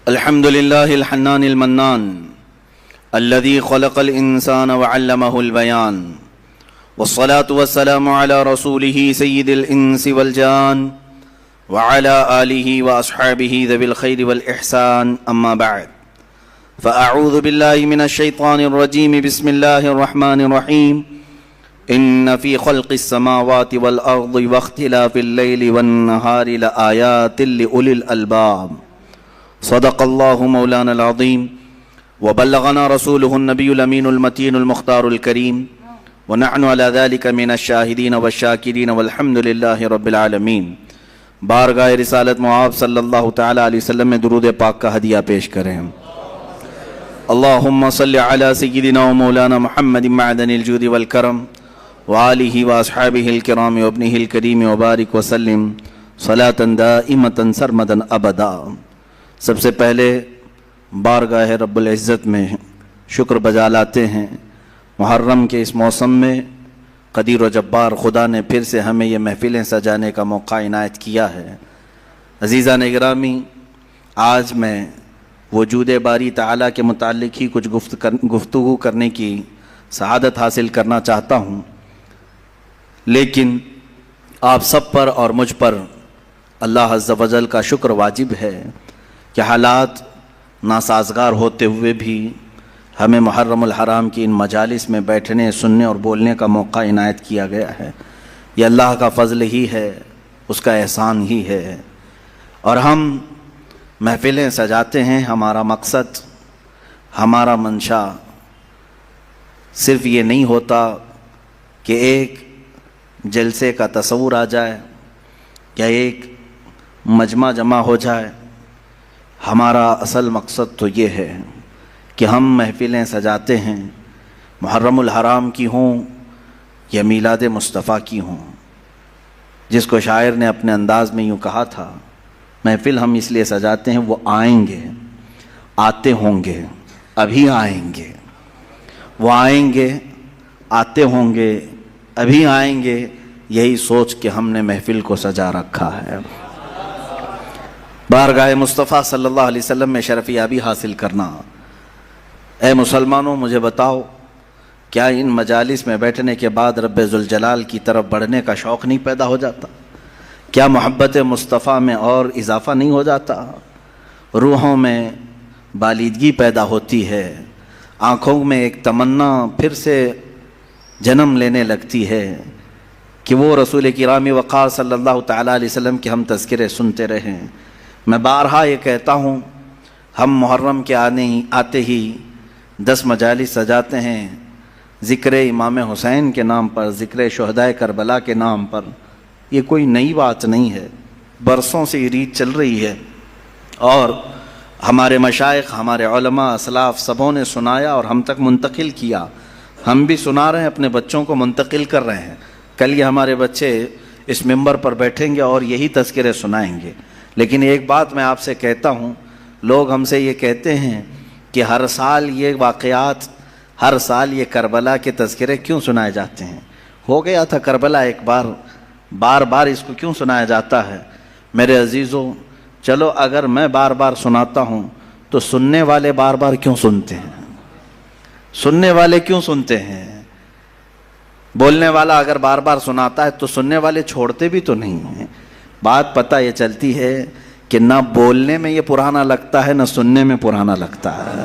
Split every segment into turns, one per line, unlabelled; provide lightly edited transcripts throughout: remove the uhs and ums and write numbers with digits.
الحمد لله الحنان المنان الذي خلق الإنسان وعلمه البيان، والصلاة والسلام على رسوله سيد الإنس والجان وعلى آله وأصحابه ذوي الخير والإحسان، أما بعد، فأعوذ بالله من الشيطان الرجيم. بسم الله الرحمن الرحيم. إن في خلق السماوات والأرض واختلاف الليل والنهار لآيات لأولي الألباب. صدق الله مولانا العظيم وبلغنا رسوله النبي الأمين المتين المختار الكريم، ونحن على ذلك من الشاهدين والشاكرين والحمد لله رب العالمین. بارگاہ رسالت معاب صلی اللہ تعالیٰ علیہ وسلم میں درود پاک کا ہدیہ پیش کریں. اللہم صلی علی سیدنا و مولانا محمد معدن الجود والکرم وآلہ واصحابہ الکرام وابنہ الکریم وبارک وسلم صلاة دائمة سرمدا ابدا. سب سے پہلے بارگاہ رب العزت میں شکر بجا لاتے ہیں. محرم کے اس موسم میں قدیر و جبار خدا نے پھر سے ہمیں یہ محفلیں سجانے کا موقع عنایت کیا ہے. عزیزان گرامی، آج میں وجود باری تعالیٰ کے متعلق ہی کچھ گفتگو کرنے کی سعادت حاصل کرنا چاہتا ہوں، لیکن آپ سب پر اور مجھ پر اللہ عز و جل کا شکر واجب ہے کہ حالات ناسازگار ہوتے ہوئے بھی ہمیں محرم الحرام کی ان مجالس میں بیٹھنے، سننے اور بولنے کا موقع عنایت کیا گیا ہے. یہ اللہ کا فضل ہی ہے، اس کا احسان ہی ہے. اور ہم محفلیں سجاتے ہیں، ہمارا مقصد، ہمارا منشا صرف یہ نہیں ہوتا کہ ایک جلسے کا تصور آ جائے یا ایک مجمع جمع ہو جائے. ہمارا اصل مقصد تو یہ ہے کہ ہم محفلیں سجاتے ہیں، محرم الحرام کی ہوں یا میلاد مصطفیٰ کی ہوں. جس کو شاعر نے اپنے انداز میں یوں کہا تھا، محفل ہم اس لیے سجاتے ہیں وہ آئیں گے، آتے ہوں گے، ابھی آئیں گے. وہ آئیں گے، آتے ہوں گے، ابھی آئیں گے، یہی سوچ کے ہم نے محفل کو سجا رکھا ہے. بارگاہ مصطفیٰ صلی اللہ علیہ وسلم میں شرف یابی حاصل کرنا. اے مسلمانوں، مجھے بتاؤ، کیا ان مجالس میں بیٹھنے کے بعد رب ذوالجلال کی طرف بڑھنے کا شوق نہیں پیدا ہو جاتا؟ کیا محبت مصطفیٰ میں اور اضافہ نہیں ہو جاتا؟ روحوں میں بالیدگی پیدا ہوتی ہے، آنکھوں میں ایک تمنا پھر سے جنم لینے لگتی ہے کہ وہ رسول کرام وقار صلی اللہ تعالیٰ علیہ وسلم کے ہم تذکرے سنتے رہیں. میں بارہا یہ کہتا ہوں، ہم محرم کے آتے ہی 10 مجالس سجاتے ہیں، ذکر امام حسین کے نام پر، ذکر شہدائے کربلا کے نام پر. یہ کوئی نئی بات نہیں ہے، برسوں سے یہ ریت چل رہی ہے، اور ہمارے مشائخ، ہمارے علماء، اسلاف سبوں نے سنایا اور ہم تک منتقل کیا. ہم بھی سنا رہے ہیں، اپنے بچوں کو منتقل کر رہے ہیں. کل یہ ہمارے بچے اس ممبر پر بیٹھیں گے اور یہی تذکرے سنائیں گے. لیکن ایک بات میں آپ سے کہتا ہوں، لوگ ہم سے یہ کہتے ہیں کہ ہر سال یہ واقعات، ہر سال یہ کربلا کے تذکرے کیوں سنائے جاتے ہیں؟ ہو گیا تھا کربلا ایک بار، بار بار اس کو کیوں سنایا جاتا ہے؟ میرے عزیزوں، چلو اگر میں بار بار سناتا ہوں تو سننے والے بار بار کیوں سنتے ہیں؟ سننے والے کیوں سنتے ہیں؟ بولنے والا اگر بار بار سناتا ہے تو سننے والے چھوڑتے بھی تو نہیں ہیں. بات پتہ یہ چلتی ہے کہ نہ بولنے میں یہ پرانا لگتا ہے، نہ سننے میں پرانا لگتا ہے.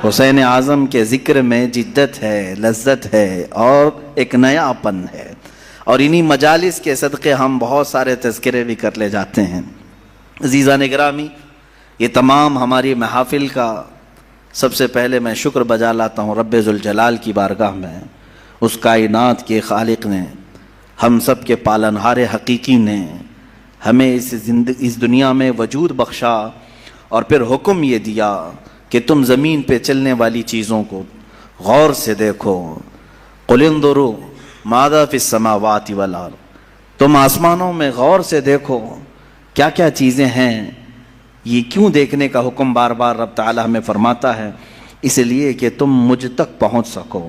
حسین اعظم کے ذکر میں جدت ہے، لذت ہے اور ایک نیا پن ہے، اور انہی مجالس کے صدقے ہم بہت سارے تذکرے بھی کر لے جاتے ہیں. عزیزان گرامی، یہ تمام ہماری محافل کا سب سے پہلے میں شکر بجا لاتا ہوں رب ذوالجلال کی بارگاہ میں. اس کائنات کے خالق نے، ہم سب کے پالنہار حقیقی نے ہمیں اس دنیا میں وجود بخشا، اور پھر حکم یہ دیا کہ تم زمین پہ چلنے والی چیزوں کو غور سے دیکھو. قل انظروا ماذا فی السماوات والارض، تم آسمانوں میں غور سے دیکھو کیا کیا چیزیں ہیں. یہ کیوں دیکھنے کا حکم بار بار رب تعالیٰ ہمیں فرماتا ہے؟ اس لیے کہ تم مجھ تک پہنچ سکو،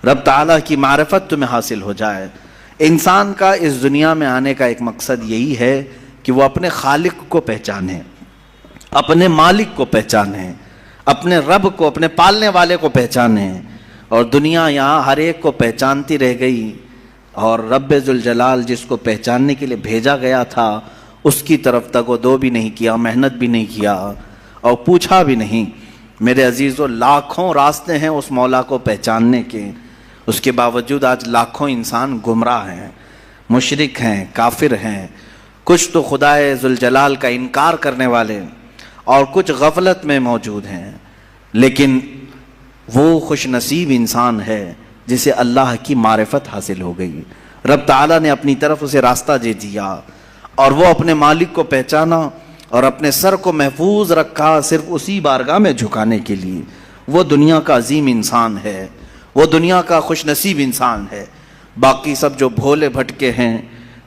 رب تعالیٰ کی معرفت تمہیں حاصل ہو جائے. انسان کا اس دنیا میں آنے کا ایک مقصد یہی ہے کہ وہ اپنے خالق کو پہچانے، اپنے مالک کو پہچانیں، اپنے رب کو، اپنے پالنے والے کو پہچانیں. اور دنیا یہاں ہر ایک کو پہچانتی رہ گئی، اور رب ذوالجلال جس کو پہچاننے کے لیے بھیجا گیا تھا اس کی طرف تک وہ دو بھی نہیں کیا، محنت بھی نہیں کیا اور پوچھا بھی نہیں. میرے عزیزو، لاکھوں راستے ہیں اس مولا کو پہچاننے کے، اس کے باوجود آج لاکھوں انسان گمراہ ہیں، مشرک ہیں، کافر ہیں. کچھ تو خدائے ذوالجلال کا انکار کرنے والے اور کچھ غفلت میں موجود ہیں. لیکن وہ خوش نصیب انسان ہے جسے اللہ کی معرفت حاصل ہو گئی. رب تعالیٰ نے اپنی طرف اسے راستہ دے دیا اور وہ اپنے مالک کو پہچانا اور اپنے سر کو محفوظ رکھا صرف اسی بارگاہ میں جھکانے کے لیے. وہ دنیا کا عظیم انسان ہے، وہ دنیا کا خوش نصیب انسان ہے. باقی سب جو بھولے بھٹکے ہیں،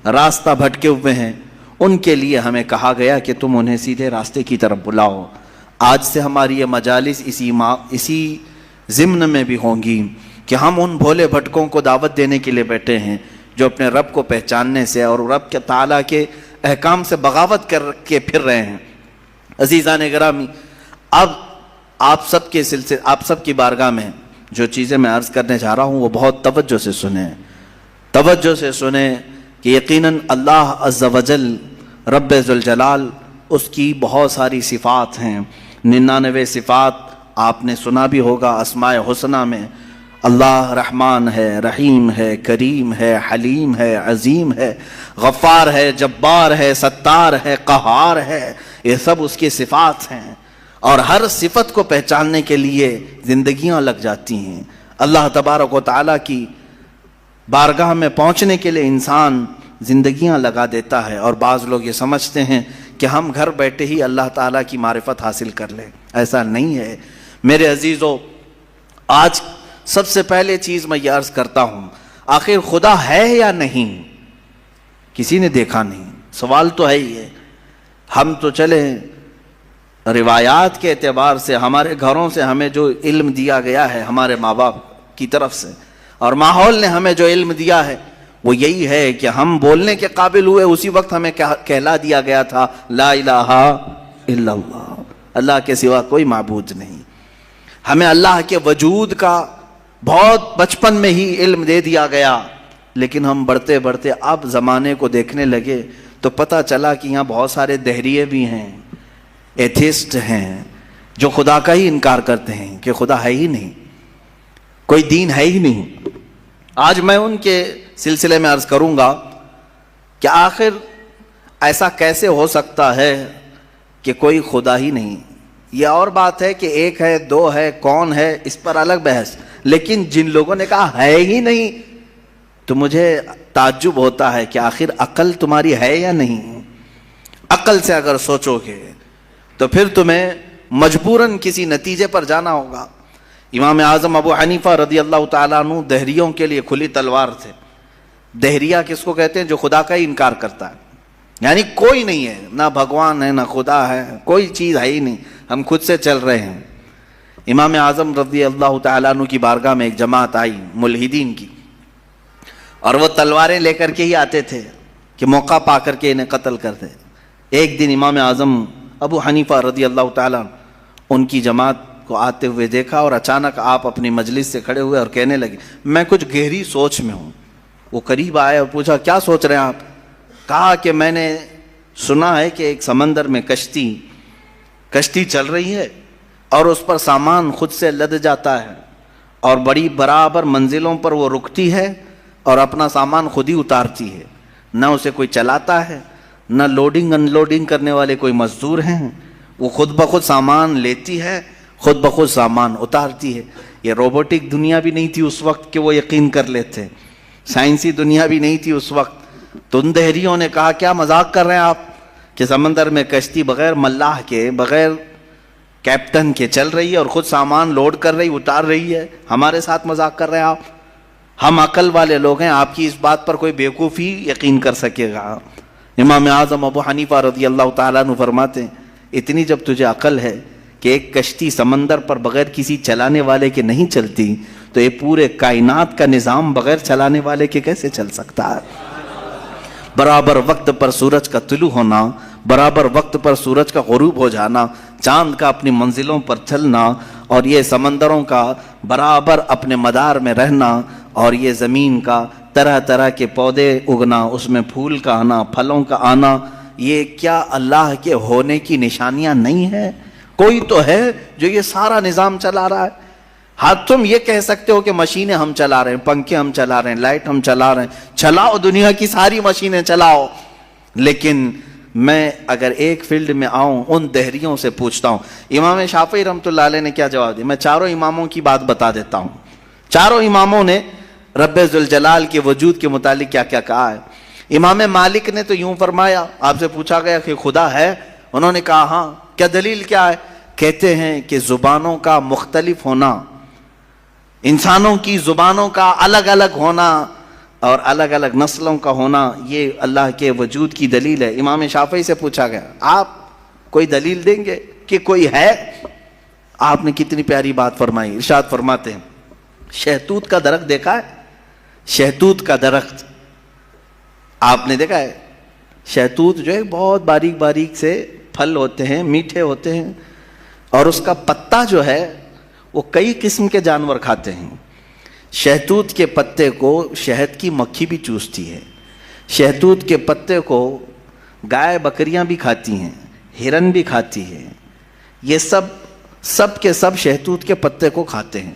راستہ بھٹکے ہوئے ہیں، ان کے لیے ہمیں کہا گیا کہ تم انہیں سیدھے راستے کی طرف بلاؤ. آج سے ہماری یہ مجالس اسی ضمن میں بھی ہوں گی کہ ہم ان بھولے بھٹکوں کو دعوت دینے کے لیے بیٹھے ہیں جو اپنے رب کو پہچاننے سے اور رب کے تعالیٰ کے احکام سے بغاوت کر کے پھر رہے ہیں. عزیزان گرامی، اب آپ سب کی بارگاہ میں جو چیزیں میں عرض کرنے جا رہا ہوں وہ بہت توجہ سے سنیں کہ یقیناً اللہ عز و جل رب ذوالجلال اس کی بہت ساری صفات ہیں. 99 صفات آپ نے سنا بھی ہوگا. اسماء حسنہ میں اللہ رحمان ہے، رحیم ہے، کریم ہے، حلیم ہے، عظیم ہے، غفار ہے، جبار ہے، ستار ہے، قہار ہے. یہ سب اس کی صفات ہیں اور ہر صفت کو پہچاننے کے لیے زندگیاں لگ جاتی ہیں. اللہ تبارک و تعالیٰ کی بارگاہ میں پہنچنے کے لیے انسان زندگیاں لگا دیتا ہے اور بعض لوگ یہ سمجھتے ہیں کہ ہم گھر بیٹھے ہی اللہ تعالیٰ کی معرفت حاصل کر لیں. ایسا نہیں ہے میرے عزیزو. آج سب سے پہلے چیز میں یہ عرض کرتا ہوں، آخر خدا ہے یا نہیں؟ کسی نے دیکھا نہیں. سوال تو ہے ہی ہے. ہم تو چلے روایات کے اعتبار سے، ہمارے گھروں سے ہمیں جو علم دیا گیا ہے ہمارے ماں باپ کی طرف سے اور ماحول نے ہمیں جو علم دیا ہے وہ یہی ہے کہ ہم بولنے کے قابل ہوئے اسی وقت ہمیں کہلا دیا گیا تھا لا الہ الا اللہ، اللہ کے سوا کوئی معبود نہیں. ہمیں اللہ کے وجود کا بہت بچپن میں ہی علم دے دیا گیا، لیکن ہم بڑھتے بڑھتے اب زمانے کو دیکھنے لگے تو پتہ چلا کہ یہاں بہت سارے دہریے بھی ہیں، ایتھیسٹ ہیں جو خدا کا ہی انکار کرتے ہیں کہ خدا ہے ہی نہیں، کوئی دین ہے ہی نہیں. آج میں ان کے سلسلے میں عرض کروں گا کہ آخر ایسا کیسے ہو سکتا ہے کہ کوئی خدا ہی نہیں. یہ اور بات ہے کہ ایک ہے، دو ہے، کون ہے، اس پر الگ بحث. لیکن جن لوگوں نے کہا ہے ہی نہیں تو مجھے تعجب ہوتا ہے کہ آخر عقل تمہاری ہے یا نہیں. عقل سے اگر سوچو گے تو پھر تمہیں مجبوراً کسی نتیجے پر جانا ہوگا. امام اعظم ابو حنیفہ رضی اللہ تعالیٰ عنہ دہریوں کے لیے کھلی تلوار تھے. دہریہ کس کو کہتے ہیں؟ جو خدا کا ہی انکار کرتا ہے، یعنی کوئی نہیں ہے، نہ بھگوان ہے، نہ خدا ہے، کوئی چیز ہے ہی نہیں، ہم خود سے چل رہے ہیں. امام اعظم رضی اللہ تعالیٰ عنہ کی بارگاہ میں ایک جماعت آئی ملحدین کی، اور وہ تلواریں لے کر کے ہی آتے تھے کہ موقع پا کر کے انہیں قتل کر دے. ایک دن امام اعظم ابو حنیفہ رضی اللہ تعالیٰ عنہ ان کی جماعت کو آتے ہوئے دیکھا اور اچانک آپ اپنی مجلس سے کھڑے ہوئے اور کہنے لگے میں کچھ گہری سوچ میں ہوں. وہ قریب آئے اور پوچھا کیا سوچ رہے ہیں آپ؟ کہا کہ میں نے سنا ہے کہ ایک سمندر میں کشتی چل رہی ہے اور اس پر سامان خود سے لد جاتا ہے اور بڑی برابر منزلوں پر وہ رکتی ہے اور اپنا سامان خود ہی اتارتی ہے، نہ اسے کوئی چلاتا ہے، نہ لوڈنگ ان لوڈنگ کرنے والے کوئی مزدور ہیں، وہ خود بخود سامان لیتی ہے، خود بخود سامان اتارتی ہے. یہ روبوٹک دنیا بھی نہیں تھی اس وقت کہ وہ یقین کر لیتے، سائنسی دنیا بھی نہیں تھی اس وقت. تو ان دہریوں نے کہا کیا مذاق کر رہے ہیں آپ کہ سمندر میں کشتی بغیر ملاح کے، بغیر کیپٹن کے چل رہی ہے اور خود سامان لوڈ کر رہی، اتار رہی ہے، ہمارے ساتھ مذاق کر رہے ہیں آپ؟ ہم عقل والے لوگ ہیں، آپ کی اس بات پر کوئی بیوقوف ہی یقین کر سکے گا. امام اعظم ابو حنیفہ رضی اللہ تعالیٰ عنہ فرماتے ہیں اتنی جب تجھے عقل ہے کہ ایک کشتی سمندر پر بغیر کسی چلانے والے کے نہیں چلتی تو یہ پورے کائنات کا نظام بغیر چلانے والے کے کیسے چل سکتا ہے؟ برابر وقت پر سورج کا طلوع ہونا، برابر وقت پر سورج کا غروب ہو جانا، چاند کا اپنی منزلوں پر چلنا، اور یہ سمندروں کا برابر اپنے مدار میں رہنا، اور یہ زمین کا طرح طرح کے پودے اگنا، اس میں پھول کا آنا، پھلوں کا آنا، یہ کیا اللہ کے ہونے کی نشانیاں نہیں ہیں؟ کوئی تو ہے جو یہ سارا نظام چلا رہا ہے۔ ہاں تم یہ کہہ سکتے ہو کہ مشینیں ہم چلا رہے ہیں، پنکھے ہم چلا رہے ہیں، لائٹ ہم چلا رہے ہیں، چلاؤ دنیا کی ساری مشینیں چلاؤ، لیکن میں اگر ایک فیلڈ میں آؤں ان دہریوں سے پوچھتا ہوں۔ امام شافعی رحمۃ اللہ علیہ نے کیا جواب دیا؟ میں چاروں اماموں کی بات بتا دیتا ہوں۔ چاروں اماموں نے رب ذوالجلال کے وجود کے متعلق کیا کیا کہا ہے۔ امام مالک نے تو یوں فرمایا، آپ سے پوچھا گیا کہ خدا ہے؟ انہوں نے کہا ہاں۔ کیا دلیل کیا ہے؟ کہتے ہیں کہ زبانوں کا مختلف ہونا، انسانوں کی زبانوں کا الگ الگ ہونا اور الگ الگ نسلوں کا ہونا، یہ اللہ کے وجود کی دلیل ہے۔ امام شافعی سے پوچھا گیا آپ کوئی دلیل دیں گے کہ کوئی ہے؟ آپ نے کتنی پیاری بات فرمائی، ارشاد فرماتے ہیں شہتوت کا درخت دیکھا ہے؟ شہتوت کا درخت آپ نے دیکھا ہے؟ شہتوت جو ہے بہت باریک باریک سے پھل ہوتے ہیں، میٹھے ہوتے ہیں، اور اس کا پتا جو ہے وہ کئی قسم کے جانور کھاتے ہیں۔ شہتوت کے پتے کو شہد کی مکھی بھی چوستی ہے، شہتوت کے پتے کو گائے بکریاں بھی کھاتی ہیں، ہرن بھی کھاتی ہے، یہ سب کے سب شہتوت کے پتے کو کھاتے ہیں۔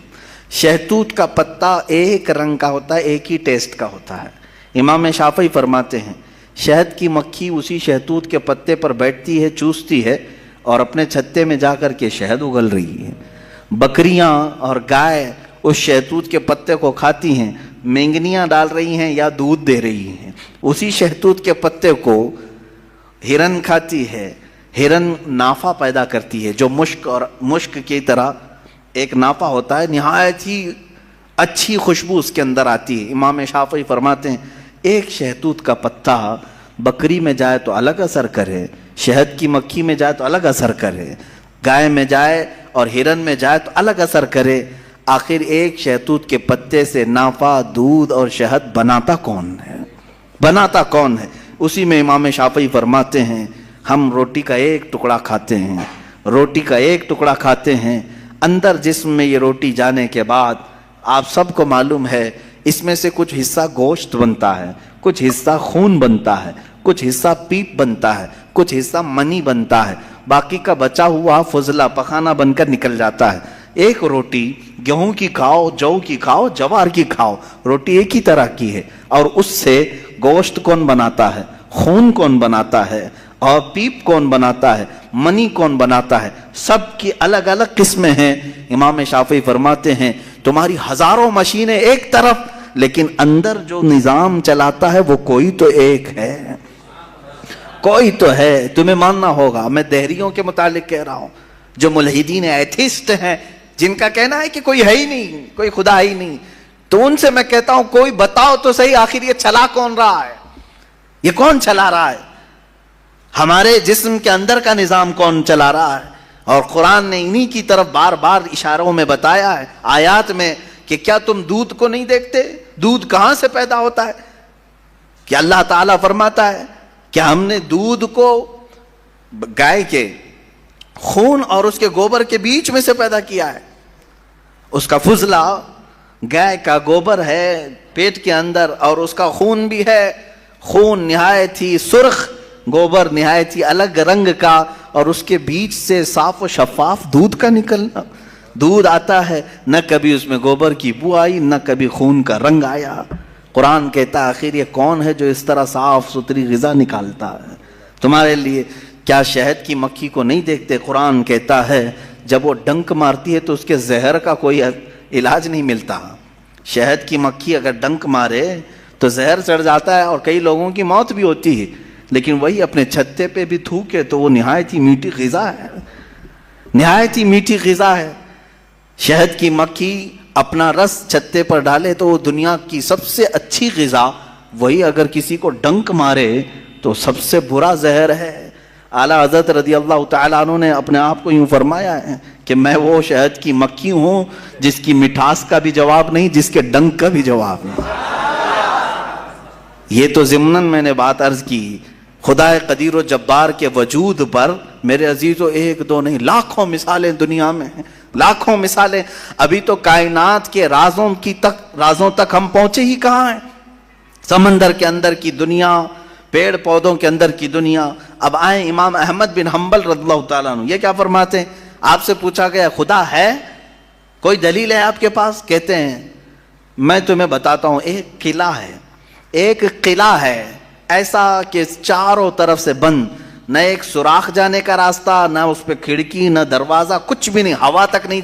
شہتوت کا پتا ایک رنگ کا ہوتا ہے، ایک ہی ٹیسٹ کا ہوتا ہے۔ امام شافعی فرماتے ہیں شہد کی مکھی اسی شہتوت کے پتے پر بیٹھتی ہے، چوستی ہے، اور اپنے چھتے میں جا کر کے شہد اگل رہی ہے۔ بکریاں اور گائے اس شہتوت کے پتے کو کھاتی ہیں، مینگنیاں ڈال رہی ہیں یا دودھ دے رہی ہیں۔ اسی شہتوت کے پتے کو ہرن کھاتی ہے، ہرن نافہ پیدا کرتی ہے جو مشک کی طرح ایک نافہ ہوتا ہے، نہایت ہی اچھی خوشبو اس کے اندر آتی ہے۔ امام شافعی فرماتے ہیں ایک شہتوت کا پتا بکری میں جائے تو الگ اثر کرے، شہد کی مکھی میں جائے تو الگ اثر کرے، گائے میں جائے اور ہرن میں جائے تو الگ اثر کرے، آخر ایک شہتوت کے پتے سے نافع، دودھ اور شہد بناتا کون ہے؟ بناتا کون ہے؟ اسی میں امام شافعی فرماتے ہیں ہم روٹی کا ایک ٹکڑا کھاتے ہیں، روٹی کا ایک ٹکڑا کھاتے ہیں، اندر جسم میں یہ روٹی جانے کے بعد آپ سب کو معلوم ہے اس میں سے کچھ حصہ گوشت بنتا ہے، کچھ حصہ خون بنتا ہے، کچھ حصہ پیپ بنتا ہے، کچھ حصہ منی بنتا ہے، باقی کا بچا ہوا فضلہ پخانہ بن کر نکل جاتا ہے۔ ایک روٹی گیہوں کی کھاؤ، جو کی کھاؤ، جوار کی کھاؤ، روٹی ایک ہی طرح کی ہے، اور اس سے گوشت کون بناتا ہے، خون کون بناتا ہے، اور پیپ کون بناتا ہے، منی کون بناتا ہے، سب کی الگ الگ قسمیں ہیں۔ امام شافعی فرماتے ہیں تمہاری ہزاروں مشینیں ایک طرف، لیکن اندر جو نظام چلاتا ہے وہ کوئی تو ایک ہے، کوئی تو ہے، تمہیں ماننا ہوگا۔ میں دہریوں کے متعلق کہہ رہا ہوں جو ملحدین ایتھیسٹ ہیں، جن کا کہنا ہے کہ کوئی ہے ہی نہیں، کوئی خدا ہی نہیں، تو ان سے میں کہتا ہوں کوئی بتاؤ تو صحیح آخر یہ چلا کون رہا ہے، یہ کون چلا رہا ہے، ہمارے جسم کے اندر کا نظام کون چلا رہا ہے؟ اور قرآن نے انہی کی طرف بار بار اشاروں میں بتایا ہے، آیات میں، کہ کیا تم دودھ کو نہیں دیکھتے؟ دودھ کہاں سے پیدا ہوتا ہے؟ کہ اللہ تعالیٰ فرماتا ہے کہ ہم نے دودھ کو گائے کے خون اور اس کے گوبر کے بیچ میں سے پیدا کیا ہے۔ اس کا فضلہ گائے کا گوبر ہے پیٹ کے اندر، اور اس کا خون بھی ہے، خون نہایت ہی سرخ، گوبر نہایت ہی الگ رنگ کا، اور اس کے بیچ سے صاف و شفاف دودھ کا نکلنا، دودھ آتا ہے، نہ کبھی اس میں گوبر کی بو آئی، نہ کبھی خون کا رنگ آیا۔ قرآن کہتا ہے آخر یہ کون ہے جو اس طرح صاف ستھری غذا نکالتا ہے تمہارے لیے؟ کیا شہد کی مکھی کو نہیں دیکھتے؟ قرآن کہتا ہے جب وہ ڈنک مارتی ہے تو اس کے زہر کا کوئی علاج نہیں ملتا۔ شہد کی مکھی اگر ڈنک مارے تو زہر چڑھ جاتا ہے اور کئی لوگوں کی موت بھی ہوتی ہے، لیکن وہی اپنے چھتے پہ بھی تھوکے تو وہ نہایت ہی میٹھی غذا ہے، نہایت ہی میٹھی غذا ہے۔ شہد کی مکھی اپنا رس چھتے پر ڈالے تو وہ دنیا کی سب سے اچھی غذا، وہی اگر کسی کو ڈنک مارے تو سب سے برا زہر ہے۔ اعلیٰ حضرت رضی اللہ تعالیٰ عنہ نے اپنے آپ کو یوں فرمایا ہے کہ میں وہ شہد کی مکھی ہوں جس کی مٹھاس کا بھی جواب نہیں، جس کے ڈنک کا بھی جواب نہیں۔ یہ تو ضمناً میں نے بات عرض کی، خدا قدیر و جبار کے وجود پر میرے عزیزو ایک دو نہیں لاکھوں مثالیں دنیا میں ہیں، لاکھوں مثالیں. ابھی تو کائنات کے رازوں تک ہم پہنچے ہی کہاں ہیں. سمندر کے اندر کی دنیا، پیڑ پودوں کے اندر کی دنیا. اب آئیں امام احمد بن حنبل رضی اللہ تعالیٰ عنہ، یہ کیا فرماتے ہیں؟ آپ سے پوچھا گیا خدا ہے، کوئی دلیل ہے آپ کے پاس؟ کہتے ہیں میں تمہیں بتاتا ہوں، ایک قلعہ ہے ایسا کہ چاروں طرف سے بند، نہ ایک سوراخ جانے کا راستہ، نہ اس پہ کھڑکی، نہ دروازہ، کچھ بھی نہیں، ہوا تک نہیں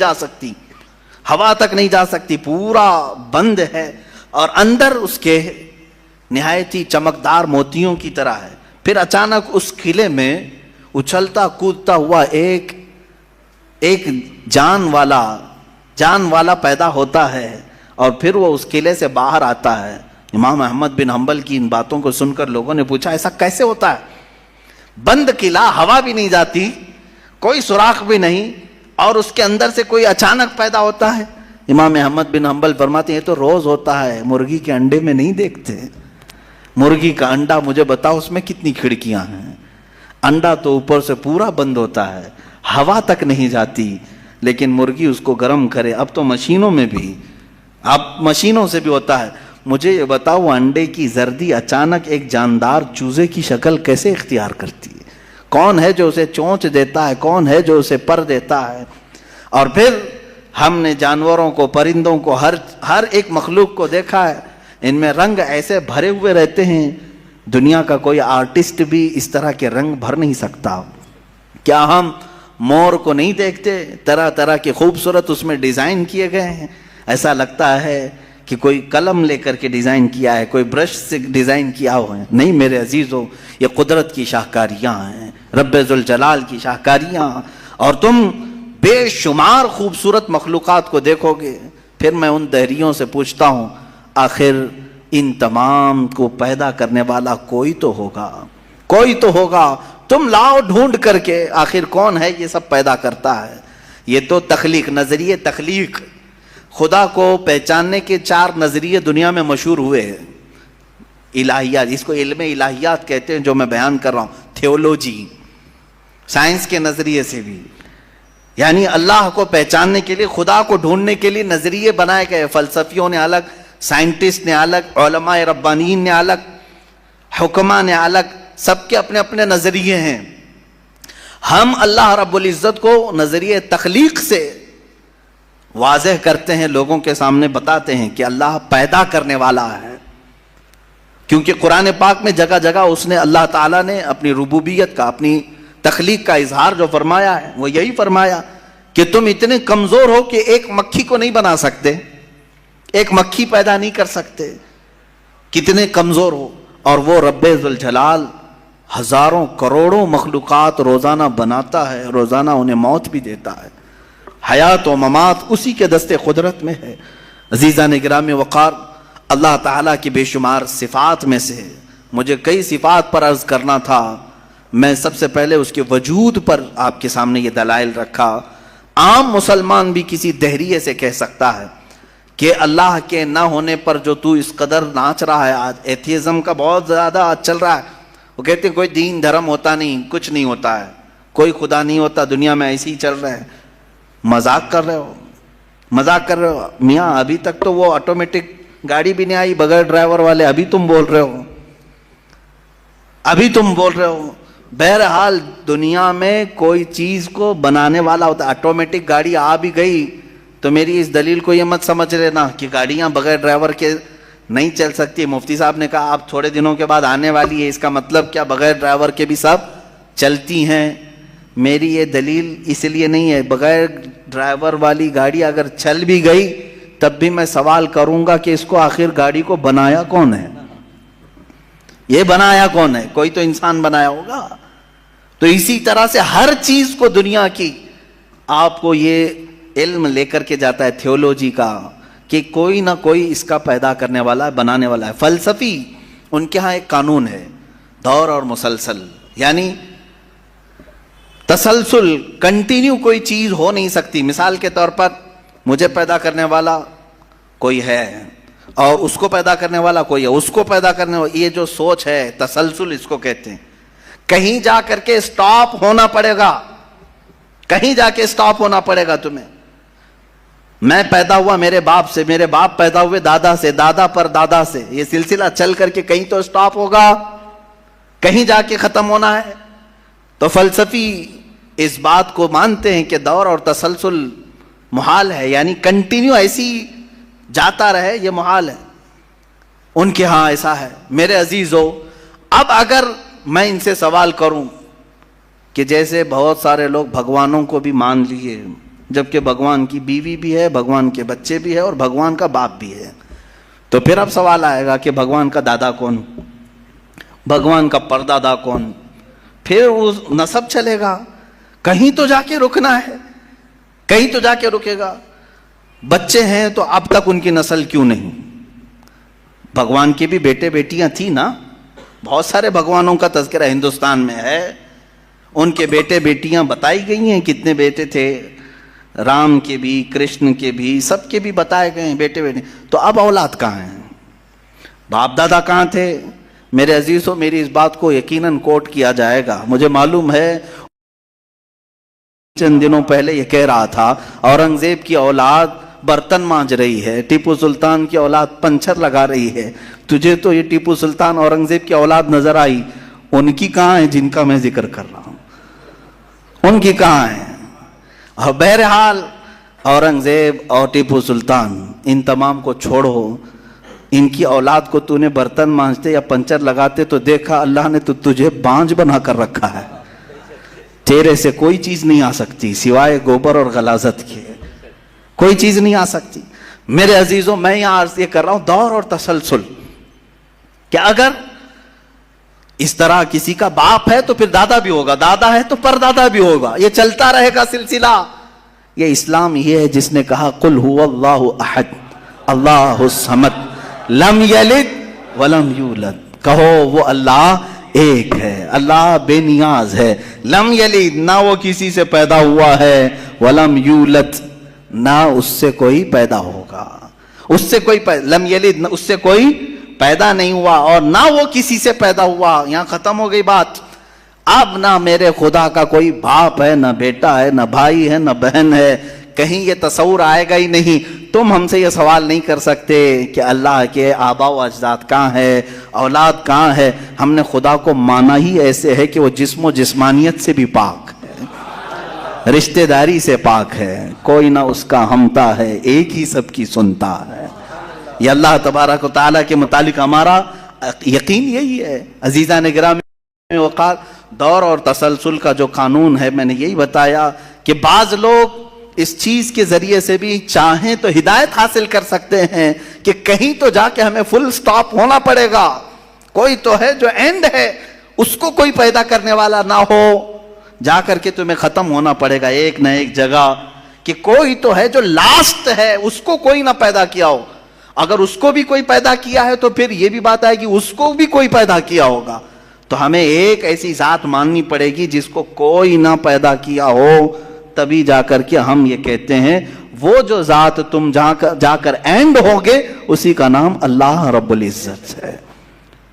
جا سکتی، پورا بند ہے. اور اندر اس کے نہایت ہی چمکدار موتیوں کی طرح ہے. پھر اچانک اس قلعے میں اچھلتا کودتا ہوا ایک جان والا پیدا ہوتا ہے، اور پھر وہ اس قلعے سے باہر آتا ہے. امام احمد بن حنبل کی ان باتوں کو سن کر لوگوں نے پوچھا ایسا کیسے ہوتا ہے؟ بند قلعہ، ہوا بھی نہیں جاتی، کوئی سوراخ بھی نہیں، اور اس کے اندر سے کوئی اچانک پیدا ہوتا ہے. امام احمد بن حنبل فرماتے ہیں یہ تو روز ہوتا ہے، مرغی کے انڈے میں نہیں دیکھتے. مرغی کا انڈا مجھے بتاؤ اس میں کتنی کھڑکیاں ہیں؟ انڈا تو اوپر سے پورا بند ہوتا ہے، ہوا تک نہیں جاتی، لیکن مرغی اس کو گرم کرے. اب تو مشینوں سے بھی ہوتا ہے. مجھے یہ بتاؤ وہ انڈے کی زردی اچانک ایک جاندار چوزے کی شکل کیسے اختیار کرتی ہے؟ کون ہے جو اسے چونچ دیتا ہے؟ کون ہے جو اسے پر دیتا ہے؟ اور پھر ہم نے جانوروں کو، پرندوں کو، ہر ایک مخلوق کو دیکھا ہے، ان میں رنگ ایسے بھرے ہوئے رہتے ہیں، دنیا کا کوئی آرٹسٹ بھی اس طرح کے رنگ بھر نہیں سکتا. کیا ہم مور کو نہیں دیکھتے؟ طرح طرح کے خوبصورت اس میں ڈیزائن کیے گئے ہیں، ایسا لگتا ہے کہ کوئی قلم لے کر کے ڈیزائن کیا ہے، کوئی برش سے ڈیزائن کیا ہوا ہے. نہیں میرے عزیزو، یہ قدرت کی شاہکاریاں ہیں، رب ذوالجلال کی شاہکاریاں. اور تم بے شمار خوبصورت مخلوقات کو دیکھو گے. پھر میں ان دہریوں سے پوچھتا ہوں آخر ان تمام کو پیدا کرنے والا کوئی تو ہوگا. تم لاؤ ڈھونڈ کر کے آخر کون ہے یہ سب پیدا کرتا ہے. یہ تو تخلیق، نظریے تخلیق، خدا کو پہچاننے کے 4 نظریے دنیا میں مشہور ہوئے ہیں. الہیات، اس کو علم الہیات کہتے ہیں جو میں بیان کر رہا ہوں. تھیولوجی، سائنس کے نظریے سے بھی، یعنی اللہ کو پہچاننے کے لیے، خدا کو ڈھونڈنے کے لیے نظریے بنائے گئے. فلسفیوں نے الگ، سائنٹسٹ نے الگ، علماء ربانیین نے الگ، حکماء نے الگ، سب کے اپنے اپنے نظریے ہیں. ہم اللہ رب العزت کو نظریے تخلیق سے واضح کرتے ہیں، لوگوں کے سامنے بتاتے ہیں کہ اللہ پیدا کرنے والا ہے. کیونکہ قرآن پاک میں جگہ جگہ اس نے، اللہ تعالیٰ نے اپنی ربوبیت کا، اپنی تخلیق کا اظہار جو فرمایا ہے وہ یہی فرمایا کہ تم اتنے کمزور ہو کہ ایک مکھی کو نہیں بنا سکتے، ایک مکھی پیدا نہیں کر سکتے، کتنے کمزور ہو. اور وہ رب ذوالجلال ہزاروں کروڑوں مخلوقات روزانہ بناتا ہے، روزانہ انہیں موت بھی دیتا ہے. حیات و ممات اسی کے دستے قدرت میں ہے. عزیزان گرامی وقار، اللہ تعالیٰ کی بے شمار صفات میں سے مجھے کئی صفات پر عرض کرنا تھا. میں سب سے پہلے اس کے وجود پر آپ کے سامنے یہ دلائل رکھا. عام مسلمان بھی کسی دہریے سے کہہ سکتا ہے کہ اللہ کے نہ ہونے پر جو تو اس قدر ناچ رہا ہے، آج ایتھیزم کا بہت زیادہ چل رہا ہے. وہ کہتے ہیں کوئی دین دھرم ہوتا نہیں، کچھ نہیں ہوتا ہے، کوئی خدا نہیں ہوتا، دنیا میں ایسے ہی چل رہا ہے. مذاق کر رہے ہو میاں. ابھی تک تو وہ آٹومیٹک گاڑی بھی نہیں آئی بغیر ڈرائیور والے، ابھی تم بول رہے ہو. بہرحال دنیا میں کوئی چیز کو بنانے والا ہوتا ہے. آٹومیٹک گاڑی آ بھی گئی تو میری اس دلیل کو یہ مت سمجھ لینا کہ گاڑیاں بغیر ڈرائیور کے نہیں چل سکتی. مفتی صاحب نے کہا آپ تھوڑے دنوں کے بعد آنے والی ہے، اس کا مطلب کیا بغیر ڈرائیور کے بھی سب چلتی ہیں؟ میری یہ دلیل اس لیے نہیں ہے. بغیر ڈرائیور والی گاڑی اگر چل بھی گئی تب بھی میں سوال کروں گا کہ اس کو آخر گاڑی کو بنایا کون ہے؟ یہ بنایا کون ہے؟ کوئی تو انسان بنایا ہوگا. تو اسی طرح سے ہر چیز کو دنیا کی آپ کو یہ علم لے کر کے جاتا ہے تھیولوجی کا کہ کوئی نہ کوئی اس کا پیدا کرنے والا ہے، بنانے والا ہے. فلسفی ان کے ہاں ایک قانون ہے، دور اور مسلسل، یعنی تسلسل، کنٹینیو کوئی چیز ہو نہیں سکتی. مثال کے طور پر مجھے پیدا کرنے والا کوئی ہے اور اس کو پیدا کرنے والا کوئی ہے، اس کو پیدا کرنے والا، یہ جو سوچ ہے تسلسل اس کو کہتے ہیں. کہیں جا کر کے سٹاپ ہونا پڑے گا، کہیں جا کے سٹاپ ہونا پڑے گا تمہیں. میں پیدا ہوا میرے باپ سے، میرے باپ پیدا ہوئے دادا سے، دادا پر دادا سے، یہ سلسلہ چل کر کے کہیں تو سٹاپ ہوگا، کہیں جا کے ختم ہونا ہے. تو فلسفی اس بات کو مانتے ہیں کہ دور اور تسلسل محال ہے، یعنی کنٹینیو ایسی جاتا رہے، یہ محال ہے. ان کے ہاں ایسا ہے. میرے عزیزو، اب اگر میں ان سے سوال کروں کہ جیسے بہت سارے لوگ بھگوانوں کو بھی مان لیے، جبکہ بھگوان کی بیوی بھی ہے، بھگوان کے بچے بھی ہے، اور بھگوان کا باپ بھی ہے، تو پھر اب سوال آئے گا کہ بھگوان کا دادا کون، بھگوان کا پردادا کون؟ پھر وہ نسب چلے گا، کہیں تو جا کے رکنا ہے، کہیں تو جا کے رکے گا. بچے ہیں تو اب تک ان کی نسل کیوں نہیں؟ بھگوان کے بھی بیٹے بیٹیاں تھیں نا، بہت سارے بھگوانوں کا تذکرہ ہندوستان میں ہے، ان کے بیٹے بیٹیاں بتائی گئی ہیں، کتنے بیٹے تھے، رام کے بھی، کرشن کے بھی، سب کے بھی بتائے گئے ہیں بیٹے بیٹے. تو اب اولاد کہاں ہیں؟ باپ دادا کہاں تھے؟ میرے عزیزوں، میری اس بات کو یقیناً کوٹ کیا جائے گا. مجھے معلوم ہے چند دنوں پہلے یہ کہہ رہا تھا اورنگزیب کی اولاد برتن مانج رہی ہے، ٹیپو سلطان کی اولاد پنچر لگا رہی ہے. تجھے تو یہ ٹیپو سلطان اورنگزیب کی اولاد نظر آئی، ان کی کہاں ہے جن کا میں ذکر کر رہا ہوں؟ ان کی کہاں ہے؟ اور بہرحال اورنگزیب اور ٹیپو سلطان ان تمام کو چھوڑو، ان کی اولاد کو تو نے برتن مانجتے یا پنچر لگاتے تو دیکھا اللہ نے تو تجھے بانج بنا کر رکھا ہے. تیرے سے کوئی چیز نہیں آ سکتی سوائے گوبر اور غلاظت کے، کوئی چیز نہیں آ سکتی. میرے عزیزوں، میں یہاں عرض یہ کر رہا ہوں دور اور تسلسل، کہ اگر اس طرح کسی کا باپ ہے تو پھر دادا بھی ہوگا، دادا ہے تو پردادا بھی ہوگا، یہ چلتا رہے گا سلسلہ. یہ اسلام یہ ہے جس نے کہا قل هو اللہ احد اللہ الصمد لم یلد ولم یولد. کہو وہ اللہ ایک ہے، اللہ بے نیاز ہے، لم یلد نہ وہ کسی سے پیدا ہوا ہے، ولم یولد نہ اس سے کوئی پیدا ہوگا، اس سے کوئی لم یلد اس سے کوئی پیدا نہیں ہوا، اور نہ وہ کسی سے پیدا ہوا. یہاں ختم ہو گئی بات. اب نہ میرے خدا کا کوئی باپ ہے، نہ بیٹا ہے، نہ بھائی ہے، نہ بہن ہے، کہیں یہ تصور آئے گا ہی نہیں. تم ہم سے یہ سوال نہیں کر سکتے کہ اللہ کے آبا و اجداد کہاں ہے، اولاد کہاں ہے. ہم نے خدا کو مانا ہی ایسے ہے کہ وہ جسم و جسمانیت سے بھی پاک ہے، رشتہ داری سے پاک ہے، کوئی نہ اس کا ہمتا ہے، ایک ہی سب کی سنتا ہے. یہ اللہ تبارک و تعالیٰ کے متعلق ہمارا یقین یہی ہے. عزیزان گرامی وقار، دور اور تسلسل کا جو قانون ہے، میں نے یہی بتایا کہ بعض لوگ اس چیز کے ذریعے سے بھی چاہیں تو ہدایت حاصل کر سکتے ہیں کہ کہیں تو جا کے ہمیں فل سٹاپ ہونا پڑے گا. کوئی تو ہے جو اینڈ ہے، اس کو کوئی پیدا کرنے والا نہ ہو، جا کر کے تمہیں ختم ہونا پڑے گا ایک نہ ایک جگہ. کہ کوئی تو ہے جو لاسٹ ہے، اس کو کوئی نہ پیدا کیا ہو. اگر اس کو بھی کوئی پیدا کیا ہے تو پھر یہ بھی بات ہے کہ اس کو بھی کوئی پیدا کیا ہوگا. تو ہمیں ایک ایسی ذات ماننی پڑے گی جس کو کوئی نہ پیدا کیا ہو، تبھی جا کر کے ہم یہ کہتے ہیں وہ جو ذات تم جا کر اینڈ ہوگے اسی کا نام اللہ رب العزت ہے،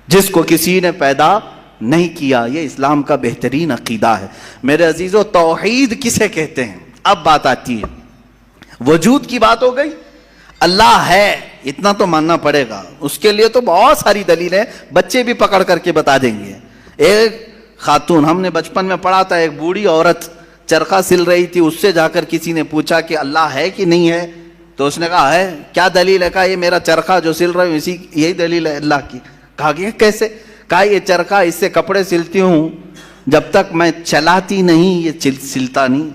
جس کو کسی نے پیدا نہیں کیا. یہ اسلام کا بہترین عقیدہ ہے. میرے عزیزو، توحید کسے کہتے ہیں؟ اب بات آتی ہے، وجود کی بات ہو گئی، اللہ ہے اتنا تو ماننا پڑے گا. اس کے لیے تو بہت ساری دلیلیں بچے بھی پکڑ کر کے بتا دیں گے. ایک خاتون، ہم نے بچپن میں پڑھا تھا، ایک بوڑھی عورت چرخہ سل رہی تھی، اس سے جا کر کسی نے پوچھا کہ اللہ ہے کہ نہیں ہے؟ تو اس نے کہا ہے. کیا دلیل ہے؟ کہا یہ میرا چرخہ جو سل رہا ہوں اسی یہی دلیل ہے اللہ کی. کہا کہ کیسے؟ کہا یہ چرخہ، اس سے کپڑے سلتی ہوں، جب تک میں چلاتی نہیں یہ سلتا نہیں،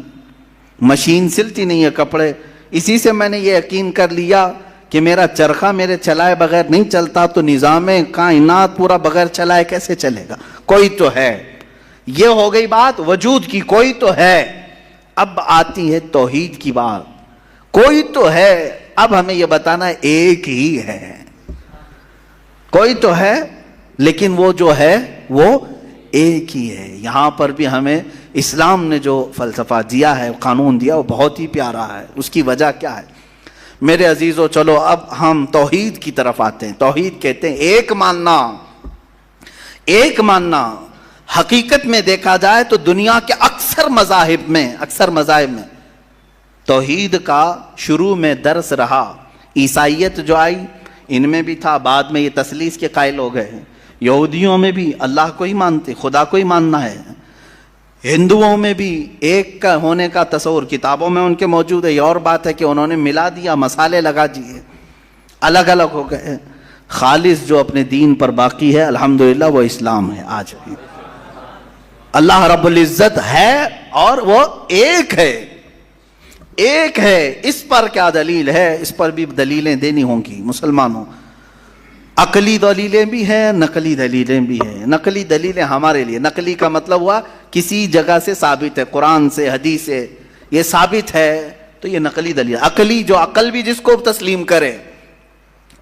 مشین سلتی نہیں ہے کپڑے. اسی سے میں نے یہ یقین کر لیا کہ میرا چرخہ میرے چلائے بغیر نہیں چلتا، تو نظام کائنات پورا بغیر چلائے کیسے چلے گا؟ کوئی تو ہے. یہ ہو گئی بات وجود کی، کوئی تو ہے. اب آتی ہے توحید کی بات. کوئی تو ہے، اب ہمیں یہ بتانا ہے ایک ہی ہے. کوئی تو ہے لیکن وہ جو ہے وہ ایک ہی ہے. یہاں پر بھی ہمیں اسلام نے جو فلسفہ دیا ہے، قانون دیا، وہ بہت ہی پیارا ہے. اس کی وجہ کیا ہے؟ میرے عزیزو، چلو اب ہم توحید کی طرف آتے ہیں. توحید کہتے ہیں ایک ماننا، ایک ماننا. حقیقت میں دیکھا جائے تو دنیا کے اکثر مذاہب میں توحید کا شروع میں درس رہا. عیسائیت جو آئی ان میں بھی تھا، بعد میں یہ تثلیث کے قائل ہو گئے. یہودیوں میں بھی اللہ کو ہی مانتے، خدا کو ہی ماننا ہے. ہندوؤں میں بھی ایک کا ہونے کا تصور کتابوں میں ان کے موجود ہے. یہ اور بات ہے کہ انہوں نے ملا دیا، مسالے لگا دیے، الگ الگ ہو گئے. خالص جو اپنے دین پر باقی ہے الحمدللہ وہ اسلام ہے. آج بھی اللہ رب العزت ہے اور وہ ایک ہے. اس پر کیا دلیل ہے؟ اس پر بھی دلیلیں دینی ہوں گی مسلمانوں. عقلی دلیلیں بھی ہیں، نقلی دلیلیں بھی ہیں. نقلی دلیلیں ہمارے لیے، نقلی کا مطلب ہوا کسی جگہ سے ثابت ہے، قرآن سے، حدیث سے یہ ثابت ہے تو یہ نقلی دلیل. عقلی جو عقل بھی جس کو تسلیم کرے،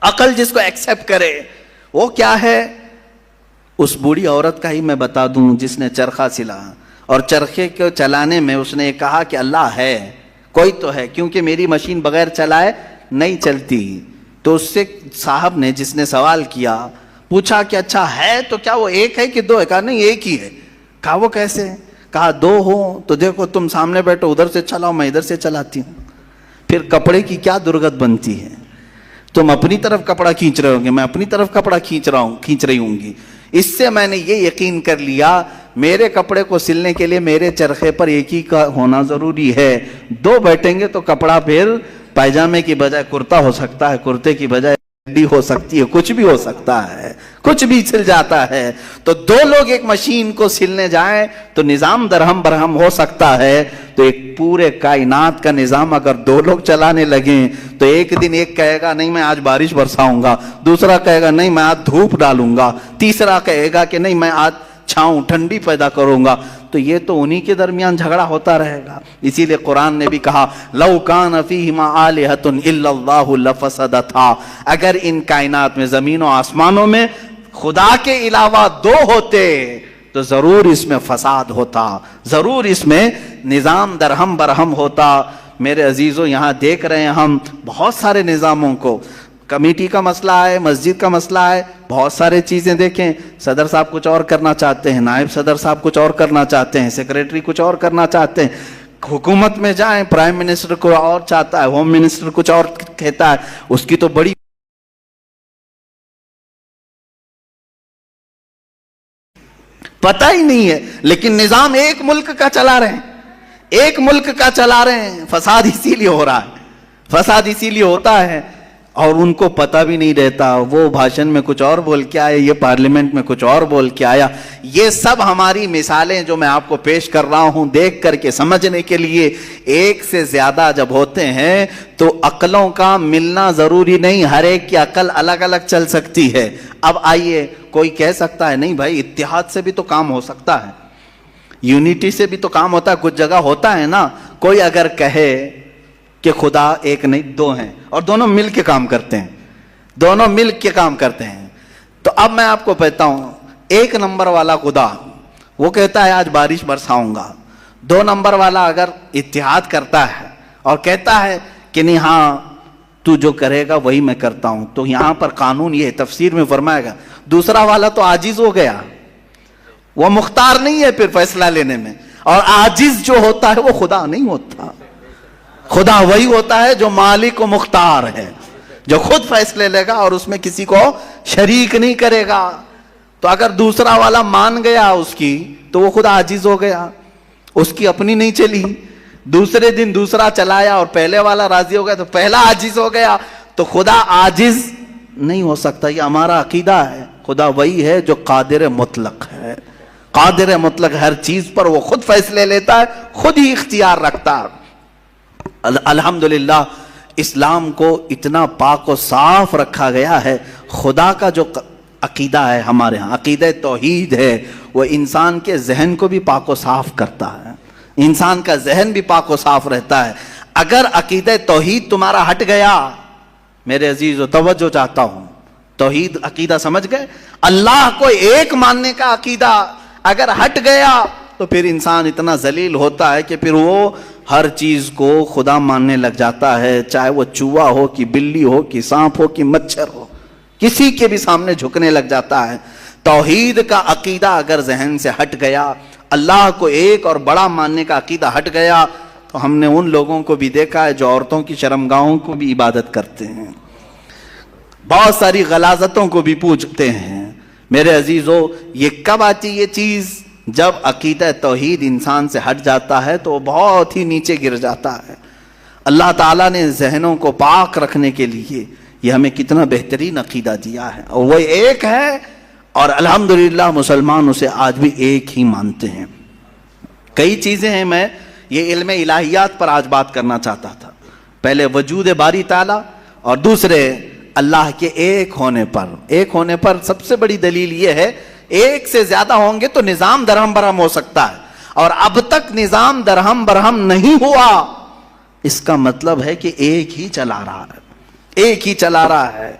عقل جس کو ایکسیپٹ کرے، وہ کیا ہے؟ اس بوڑھی عورت کا ہی میں بتا دوں جس نے چرخہ سلا اور چرخے کو چلانے میں اس نے کہا کہ اللہ ہے، کوئی تو ہے، کیونکہ میری مشین بغیر چلائے نہیں چلتی. تو اس سے صاحب نے جس نے سوال کیا پوچھا کہ اچھا ہے تو کیا وہ ایک ہے کہ دو ہے؟ کہا نہیں ایک ہی ہے. کہا وہ کیسے؟ کہا دو ہو تو دیکھو تم سامنے بیٹھو، ادھر سے چلاؤ، میں ادھر سے چلاتی ہوں. پھر کپڑے کی کیا درگت بنتی ہے؟ تم اپنی طرف کپڑا کھینچ رہے ہوں گے، میں اپنی طرف کپڑا کھینچ رہی ہوں گی. اس سے میں نے یہ یقین کر لیا میرے کپڑے کو سلنے کے لیے میرے چرخے پر ایک ہی کا ہونا ضروری ہے. دو بیٹھیں گے تو کپڑا پھر پائجامے کی بجائے کرتا ہو سکتا ہے، کرتے کی بجائے چڈی ہو سکتی ہے، کچھ بھی ہو سکتا ہے، کچھ بھی سل جاتا ہے. تو دو لوگ ایک مشین کو سلنے جائیں تو نظام درہم برہم ہو سکتا ہے. تو ایک پورے کائنات کا نظام اگر دو لوگ چلانے لگیں تو ایک دن ایک کہے گا نہیں میں آج بارش برساؤں گا، دوسرا کہے گا نہیں میں آج دھوپ ڈالوں گا، تیسرا کہے گا کہ نہیں میں آج چھاؤں ٹھنڈی پیدا کروں گا. تو یہ تو انہی کے درمیان جھگڑا ہوتا رہے گا. اسی لیے قرآن نے بھی کہا لو کان فیہما آلہۃ الا اللہ لفسدتا، اگر ان کائنات میں زمین و آسمانوں میں خدا کے علاوہ دو ہوتے تو ضرور اس میں فساد ہوتا، ضرور اس میں نظام درہم برہم ہوتا. میرے عزیزوں یہاں دیکھ رہے ہیں ہم بہت سارے نظاموں کو، کمیٹی کا مسئلہ ہے، مسجد کا مسئلہ ہے، بہت سارے چیزیں دیکھیں. صدر صاحب کچھ اور کرنا چاہتے ہیں، نائب صدر صاحب کچھ اور کرنا چاہتے ہیں، سیکریٹری کچھ اور کرنا چاہتے ہیں. حکومت میں جائیں پرائم منسٹر کو اور چاہتا ہے، ہوم منسٹر کچھ اور کہتا ہے، اس کی تو بڑی پتہ ہی نہیں ہے. لیکن نظام ایک ملک کا چلا رہے ہیں، ایک ملک کا چلا رہے ہیں. فساد اسی لیے ہو رہا ہے، فساد اسی لیے ہوتا ہے اور ان کو پتہ بھی نہیں رہتا. وہ بھاشن میں کچھ اور بول کے آئے، یہ پارلیمنٹ میں کچھ اور بول کے آیا. یہ سب ہماری مثالیں جو میں آپ کو پیش کر رہا ہوں دیکھ کر کے سمجھنے کے لیے. ایک سے زیادہ جب ہوتے ہیں تو عقلوں کا ملنا ضروری نہیں، ہر ایک کی عقل الگ الگ چل سکتی ہے. اب آئیے کوئی کہہ سکتا ہے نہیں بھائی اتحاد سے بھی تو کام ہو سکتا ہے، یونٹی سے بھی تو کام ہوتا ہے، کچھ جگہ ہوتا ہے نا. کوئی اگر کہے کہ خدا ایک نہیں دو ہیں اور دونوں مل کے کام کرتے ہیں، دونوں مل کے کام کرتے ہیں، تو اب میں آپ کو کہتا ہوں ایک نمبر والا خدا وہ کہتا ہے آج بارش برساؤں گا. 2 نمبر والا اگر اتحاد کرتا ہے اور کہتا ہے کہ نہیں ہاں تو جو کرے گا وہی میں کرتا ہوں، تو یہاں پر قانون یہ تفسیر میں فرمائے گا دوسرا والا تو عاجز ہو گیا، وہ مختار نہیں ہے پھر فیصلہ لینے میں. اور عاجز جو ہوتا ہے وہ خدا نہیں ہوتا. خدا وہی ہوتا ہے جو مالک و مختار ہے، جو خود فیصلے لے گا اور اس میں کسی کو شریک نہیں کرے گا. تو اگر دوسرا والا مان گیا اس کی تو وہ خدا عاجز ہو گیا، اس کی اپنی نہیں چلی. دوسرے دن دوسرا چلایا اور پہلے والا راضی ہو گیا تو پہلا عاجز ہو گیا. تو خدا عاجز نہیں ہو سکتا، یہ ہمارا عقیدہ ہے. خدا وہی ہے جو قادر مطلق ہے، قادر مطلق ہر چیز پر وہ خود فیصلے لیتا ہے، خود ہی اختیار رکھتا ہے. الحمدللہ اسلام کو اتنا پاک و صاف رکھا گیا ہے. خدا کا جو عقیدہ ہے ہمارے ہاں، عقیدہ توحید ہے، وہ انسان کے ذہن کو بھی پاک و صاف کرتا ہے، انسان کا ذہن بھی پاک و صاف رہتا ہے. اگر عقیدہ توحید تمہارا ہٹ گیا، میرے عزیزو توجہ چاہتا ہوں، توحید عقیدہ سمجھ گئے، اللہ کو ایک ماننے کا عقیدہ اگر ہٹ گیا تو پھر انسان اتنا ذلیل ہوتا ہے کہ پھر وہ ہر چیز کو خدا ماننے لگ جاتا ہے، چاہے وہ چوہا ہو کہ بلی ہو کہ سانپ ہو کہ مچھر ہو، کسی کے بھی سامنے جھکنے لگ جاتا ہے. توحید کا عقیدہ اگر ذہن سے ہٹ گیا، اللہ کو ایک اور بڑا ماننے کا عقیدہ ہٹ گیا، تو ہم نے ان لوگوں کو بھی دیکھا ہے جو عورتوں کی شرمگاہوں کو بھی عبادت کرتے ہیں، بہت ساری غلاظتوں کو بھی پوجتے ہیں۔ میرے عزیزو، یہ کب آتی یہ چیز؟ جب عقیدہ توحید انسان سے ہٹ جاتا ہے تو وہ بہت ہی نیچے گر جاتا ہے۔ اللہ تعالیٰ نے ذہنوں کو پاک رکھنے کے لیے یہ ہمیں کتنا بہترین عقیدہ دیا ہے، اور وہ ایک ہے، اور الحمدللہ مسلمان اسے آج بھی ایک ہی مانتے ہیں۔ کئی چیزیں ہیں، میں یہ علم الہیات پر آج بات کرنا چاہتا تھا۔ پہلے وجود باری تعالیٰ، اور دوسرے اللہ کے ایک ہونے پر۔ ایک ہونے پر سب سے بڑی دلیل یہ ہے، ایک سے زیادہ ہوں گے تو نظام درہم برہم ہو سکتا ہے، اور اب تک نظام درہم برہم نہیں ہوا، اس کا مطلب ہے کہ ایک ہی چلا رہا ہے، ایک ہی چلا رہا ہے۔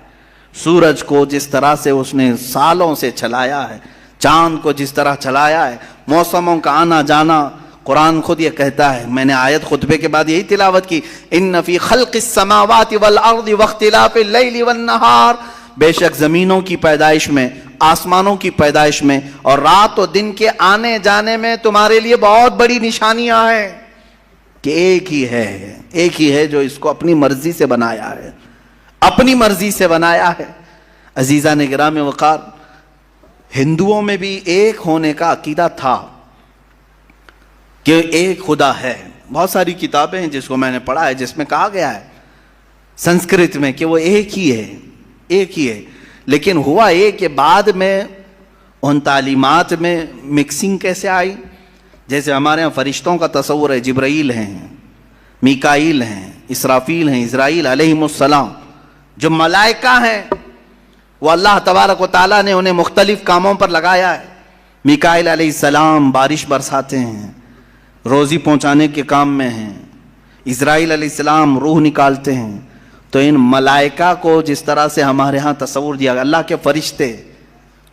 سورج کو جس طرح سے اس نے سالوں سے چلایا ہے، چاند کو جس طرح چلایا ہے، موسموں کا آنا جانا، قرآن خود یہ کہتا ہے، میں نے آیت خطبے کے بعد یہی تلاوت کی، ان فی خلق السماوات والارض واختلاف اللیل والنہار، بے شک زمینوں کی پیدائش میں، آسمانوں کی پیدائش میں، اور رات و دن کے آنے جانے میں تمہارے لیے بہت بڑی نشانیاں ہیں، کہ ایک ہی ہے جو اس کو اپنی مرضی سے بنایا ہے، اپنی مرضی سے بنایا ہے۔ عزیزان گرام وقار، ہندوؤں میں بھی ایک ہونے کا عقیدہ تھا کہ ایک خدا ہے۔ بہت ساری کتابیں ہیں جس کو میں نے پڑھا ہے، جس میں کہا گیا ہے سنسکرت میں کہ وہ ایک ہی ہے، لیکن ہوا یہ کہ بعد میں ان تعلیمات میں مکسنگ کیسے آئی؟ جیسے ہمارے ہاں فرشتوں کا تصور ہے، جبرائیل ہیں، میکائیل ہیں، اسرافیل ہیں، اسرائیل علیہم السلام، جو ملائکہ ہیں، وہ اللہ تبارک و تعالیٰ نے انہیں مختلف کاموں پر لگایا ہے۔ میکائیل علیہ السلام بارش برساتے ہیں، روزی پہنچانے کے کام میں ہیں، اسرائیل علیہ السلام روح نکالتے ہیں۔ تو ان ملائکہ کو جس طرح سے ہمارے ہاں تصور دیا گیا، اللہ کے فرشتے،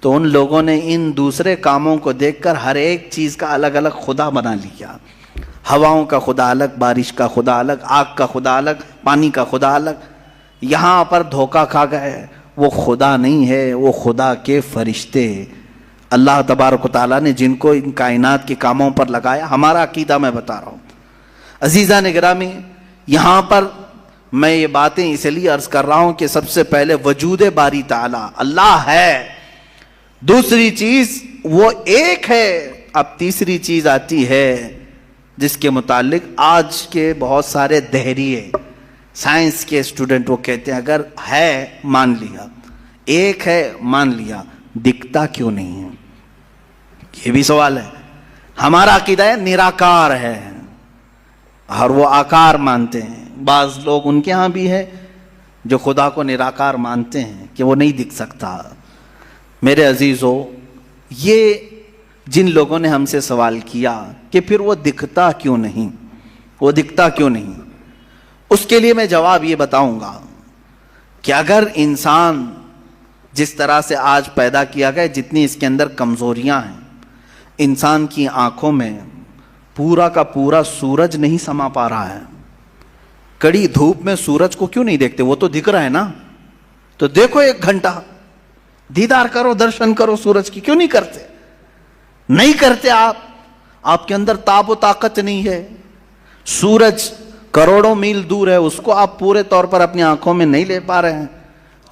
تو ان لوگوں نے ان دوسرے کاموں کو دیکھ کر ہر ایک چیز کا الگ الگ خدا بنا لیا۔ ہواؤں کا خدا الگ، بارش کا خدا الگ، آگ کا خدا الگ، پانی کا خدا الگ۔ یہاں پر دھوکہ کھا گئے، وہ خدا نہیں ہے، وہ خدا کے فرشتے، اللہ تبارک و تعالیٰ نے جن کو ان کائنات کے کاموں پر لگایا۔ ہمارا عقیدہ میں بتا رہا ہوں۔ عزیزان گرامی، یہاں پر میں یہ باتیں اس لیے عرض کر رہا ہوں کہ سب سے پہلے وجود باری تعالیٰ اللہ ہے، دوسری چیز وہ ایک ہے۔ اب تیسری چیز آتی ہے جس کے متعلق آج کے بہت سارے دہریے سائنس کے اسٹوڈنٹ وہ کہتے ہیں اگر ہے مان لیا، ایک ہے مان لیا، دکھتا کیوں نہیں ہے؟ یہ بھی سوال ہے۔ ہمارا عقیدہ ہے نراکار ہے، اور وہ آکار مانتے ہیں۔ بعض لوگ ان کے ہاں بھی ہے جو خدا کو نراکار مانتے ہیں کہ وہ نہیں دکھ سکتا۔ میرے عزیزو، یہ جن لوگوں نے ہم سے سوال کیا کہ پھر وہ دکھتا کیوں نہیں، وہ دکھتا کیوں نہیں، اس کے لیے میں جواب یہ بتاؤں گا کہ اگر انسان جس طرح سے آج پیدا کیا گیا، جتنی اس کے اندر کمزوریاں ہیں، انسان کی آنکھوں میں پورا کا پورا سورج نہیں سما پا رہا ہے۔ کڑی دھوپ میں سورج کو کیوں نہیں دیکھتے؟ وہ تو دکھ رہا ہے نا، تو دیکھو 1 گھنٹہ دیدار کرو، درشن کرو سورج کی، کیوں نہیں کرتے؟ نہیں کرتے آپ کے اندر تاب و طاقت نہیں ہے۔ سورج کروڑوں میل دور ہے، اس کو آپ پورے طور پر اپنی آنکھوں میں نہیں لے پا رہے ہیں۔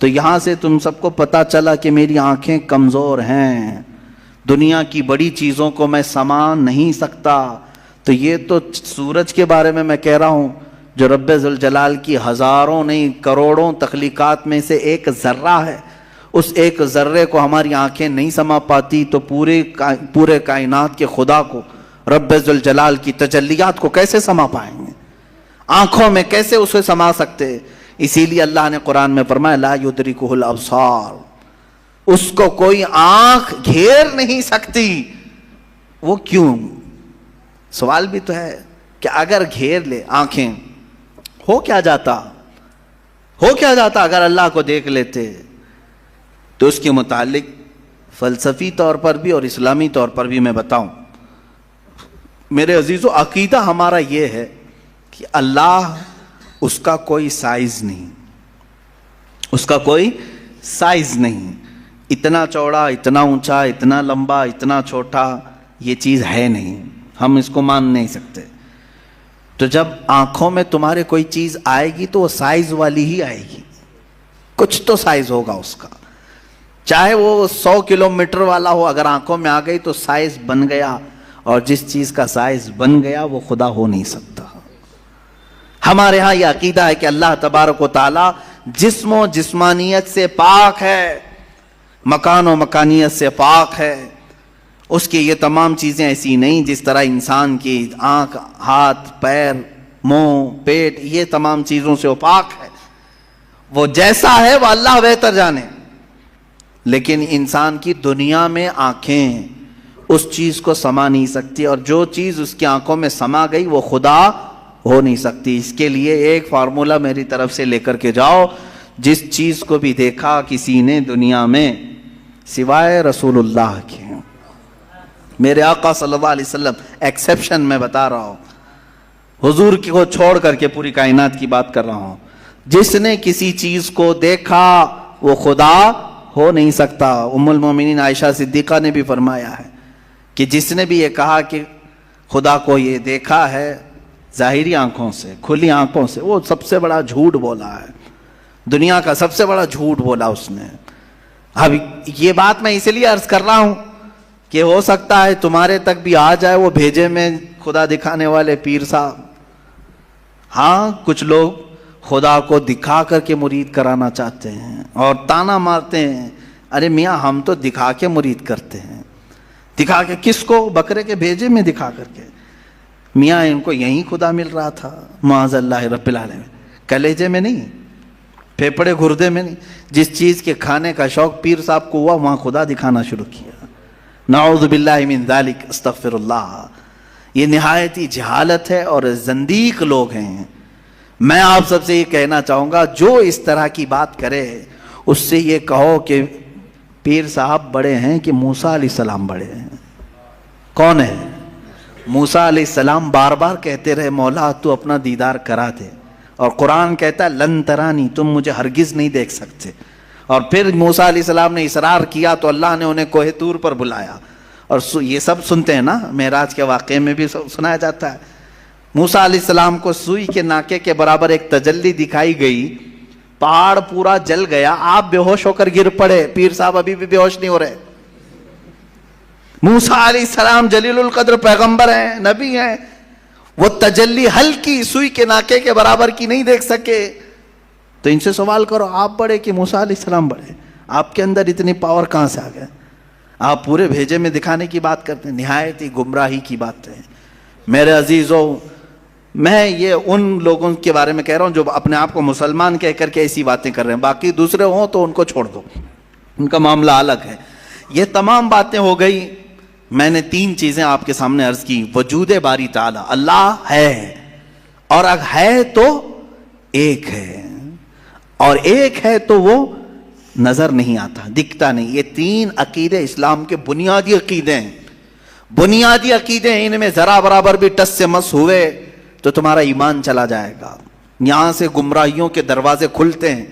تو یہاں سے تم سب کو پتا چلا کہ میری آنکھیں کمزور ہیں، دنیا کی بڑی چیزوں کو میں سما نہیں سکتا۔ تو یہ تو سورج کے بارے میں کہہ رہا ہوں جو رب ذوالجلال کی ہزاروں نہیں کروڑوں تخلیقات میں سے ایک ذرہ ہے۔ اس ایک ذرے کو ہماری آنکھیں نہیں سما پاتی، تو پورے کائنات کے خدا کو، رب ذوالجلال کی تجلیات کو کیسے سما پائیں گے؟ آنکھوں میں کیسے اسے سما سکتے؟ اسی لیے اللہ نے قرآن میں فرمایا لا یدرکہ الابصار، اس کو کوئی آنکھ گھیر نہیں سکتی۔ وہ کیوں؟ سوال بھی تو ہے کہ اگر گھیر لے آنکھیں، ہو کیا جاتا اگر اللہ کو دیکھ لیتے؟ تو اس کے متعلق فلسفی طور پر بھی اور اسلامی طور پر بھی میں بتاؤں، میرے عزیزو، عقیدہ ہمارا یہ ہے کہ اللہ، اس کا کوئی سائز نہیں، اس کا کوئی سائز نہیں۔ اتنا چوڑا، اتنا اونچا، اتنا لمبا، اتنا چھوٹا، یہ چیز ہے نہیں، ہم اس کو مان نہیں سکتے۔ تو جب آنکھوں میں تمہارے کوئی چیز آئے گی تو وہ سائز والی ہی آئے گی، کچھ تو سائز ہوگا اس کا، چاہے وہ 100 کلومیٹر والا ہو، اگر آنکھوں میں آ گئی تو سائز بن گیا، اور جس چیز کا سائز بن گیا وہ خدا ہو نہیں سکتا۔ ہمارے ہاں یہ عقیدہ ہے کہ اللہ تبارک و تعالی جسم و جسمانیت سے پاک ہے، مکان و مکانیت سے پاک ہے، اس کی یہ تمام چیزیں ایسی نہیں جس طرح انسان کی آنکھ، ہاتھ، پیر، منہ، پیٹ، یہ تمام چیزوں سے وہ پاک ہے، وہ جیسا ہے وہ اللہ بہتر جانے۔ لیکن انسان کی دنیا میں آنکھیں اس چیز کو سما نہیں سکتی، اور جو چیز اس کی آنکھوں میں سما گئی وہ خدا ہو نہیں سکتی۔ اس کے لیے ایک فارمولا میری طرف سے لے کر کے جاؤ، جس چیز کو بھی دیکھا کسی نے دنیا میں سوائے رسول اللہ کے، میرے آقا صلی اللہ علیہ وسلم ایکسیپشن میں بتا رہا ہوں، حضور کو چھوڑ کر کے پوری کائنات کی بات کر رہا ہوں، جس نے کسی چیز کو دیکھا وہ خدا ہو نہیں سکتا۔ ام المومنین عائشہ صدیقہ نے بھی فرمایا ہے کہ جس نے بھی یہ کہا کہ خدا کو یہ دیکھا ہے ظاہری آنکھوں سے، کھلی آنکھوں سے، وہ سب سے بڑا جھوٹ بولا ہے، دنیا کا سب سے بڑا جھوٹ بولا اس نے۔ اب یہ بات میں اس لیے عرض کر رہا ہوں کہ ہو سکتا ہے تمہارے تک بھی آ جائے وہ بھیجے میں خدا دکھانے والے پیر صاحب۔ ہاں کچھ لوگ خدا کو دکھا کر کے مرید کرانا چاہتے ہیں اور تانا مارتے ہیں، ارے میاں ہم تو دکھا کے مرید کرتے ہیں۔ دکھا کے کس کو؟ بکرے کے بھیجے میں دکھا کر کے۔ میاں ان کو یہیں خدا مل رہا تھا، معاذ اللہ رب العالمین، کلیجے میں نہیں، پھیپڑے گردے میں نہیں۔ جس چیز کے کھانے کا شوق پیر صاحب کو ہوا وہاں خدا دکھانا شروع کیا۔ نعوذ باللہ من ذالک، استغفر اللہ۔ یہ نہایتی جہالت ہے اور زندیق لوگ ہیں۔ میں آپ سب سے یہ کہنا چاہوں گا جو اس طرح کی بات کرے اس سے یہ کہو کہ پیر صاحب بڑے ہیں کہ موسیٰ علیہ السلام بڑے ہیں؟ کون ہے؟ موسیٰ علیہ السلام بار بار کہتے رہے مولا تو اپنا دیدار کرا دے، اور قرآن کہتا ہے لن ترانی، تم مجھے ہرگز نہیں دیکھ سکتے۔ اور پھر موسیٰ علیہ السلام نے اصرار کیا تو اللہ نے انہیں کوہ طور پر بلایا، اور یہ سب سنتے ہیں نا، معراج کے واقعے میں بھی سنایا جاتا ہے۔ موسیٰ علیہ السلام کو سوئی کے ناکے کے برابر ایک تجلی دکھائی گئی، پہاڑ پورا جل گیا، آپ بے ہوش ہو کر گر پڑے، پیر صاحب ابھی بھی بے ہوش نہیں ہو رہے۔ موسیٰ علیہ السلام جلیل القدر پیغمبر ہیں، نبی ہیں، وہ تجلی ہلکی سوئی کے ناکے کے برابر کی نہیں دیکھ سکے، تو ان سے سوال کرو آپ بڑے کہ موسیٰ علیہ السلام بڑے؟ آپ کے اندر اتنی پاور کہاں سے آ گئے؟ آپ پورے بھیجے میں دکھانے کی بات کرتے ہیں، نہایت ہی گمراہی کی بات ہے۔ میرے عزیزوں، میں یہ ان لوگوں کے بارے میں کہہ رہا ہوں جو اپنے آپ کو مسلمان کہہ کر کے ایسی باتیں کر رہے ہیں، باقی دوسرے ہوں تو ان کو چھوڑ دو، ان کا معاملہ الگ ہے۔ یہ تمام باتیں ہو گئی، میں نے 3 چیزیں آپ کے سامنے عرض کی۔ وجود باری تعالی، اللہ ہے، اور اگر ہے تو ایک ہے، اور ایک ہے تو وہ نظر نہیں آتا، دکھتا نہیں۔ یہ 3 عقیدے اسلام کے بنیادی عقیدے ہیں، بنیادی عقیدے ہیں۔ ان میں ذرا برابر بھی ٹس سے مس ہوئے تو تمہارا ایمان چلا جائے گا۔ یہاں سے گمراہیوں کے دروازے کھلتے ہیں۔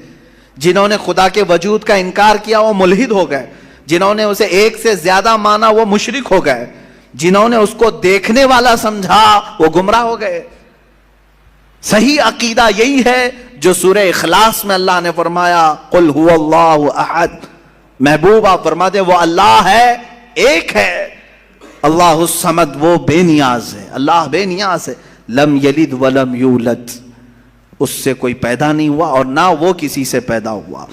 جنہوں نے خدا کے وجود کا انکار کیا وہ ملحد ہو گئے، جنہوں نے اسے ایک سے زیادہ مانا وہ مشرک ہو گئے، جنہوں نے اس کو دیکھنے والا سمجھا وہ گمراہ ہو گئے۔ صحیح عقیدہ یہی ہے جو سورہ اخلاص میں اللہ نے فرمایا قل هو اللہ احد، محبوب آپ فرما دیں وہ اللہ ہے، ایک ہے، اللہ الصمد، وہ بے نیاز ہے، اللہ بے نیاز ہے، لم یلد ولم یولد، اس سے کوئی پیدا نہیں ہوا اور نہ وہ کسی سے پیدا ہوا۔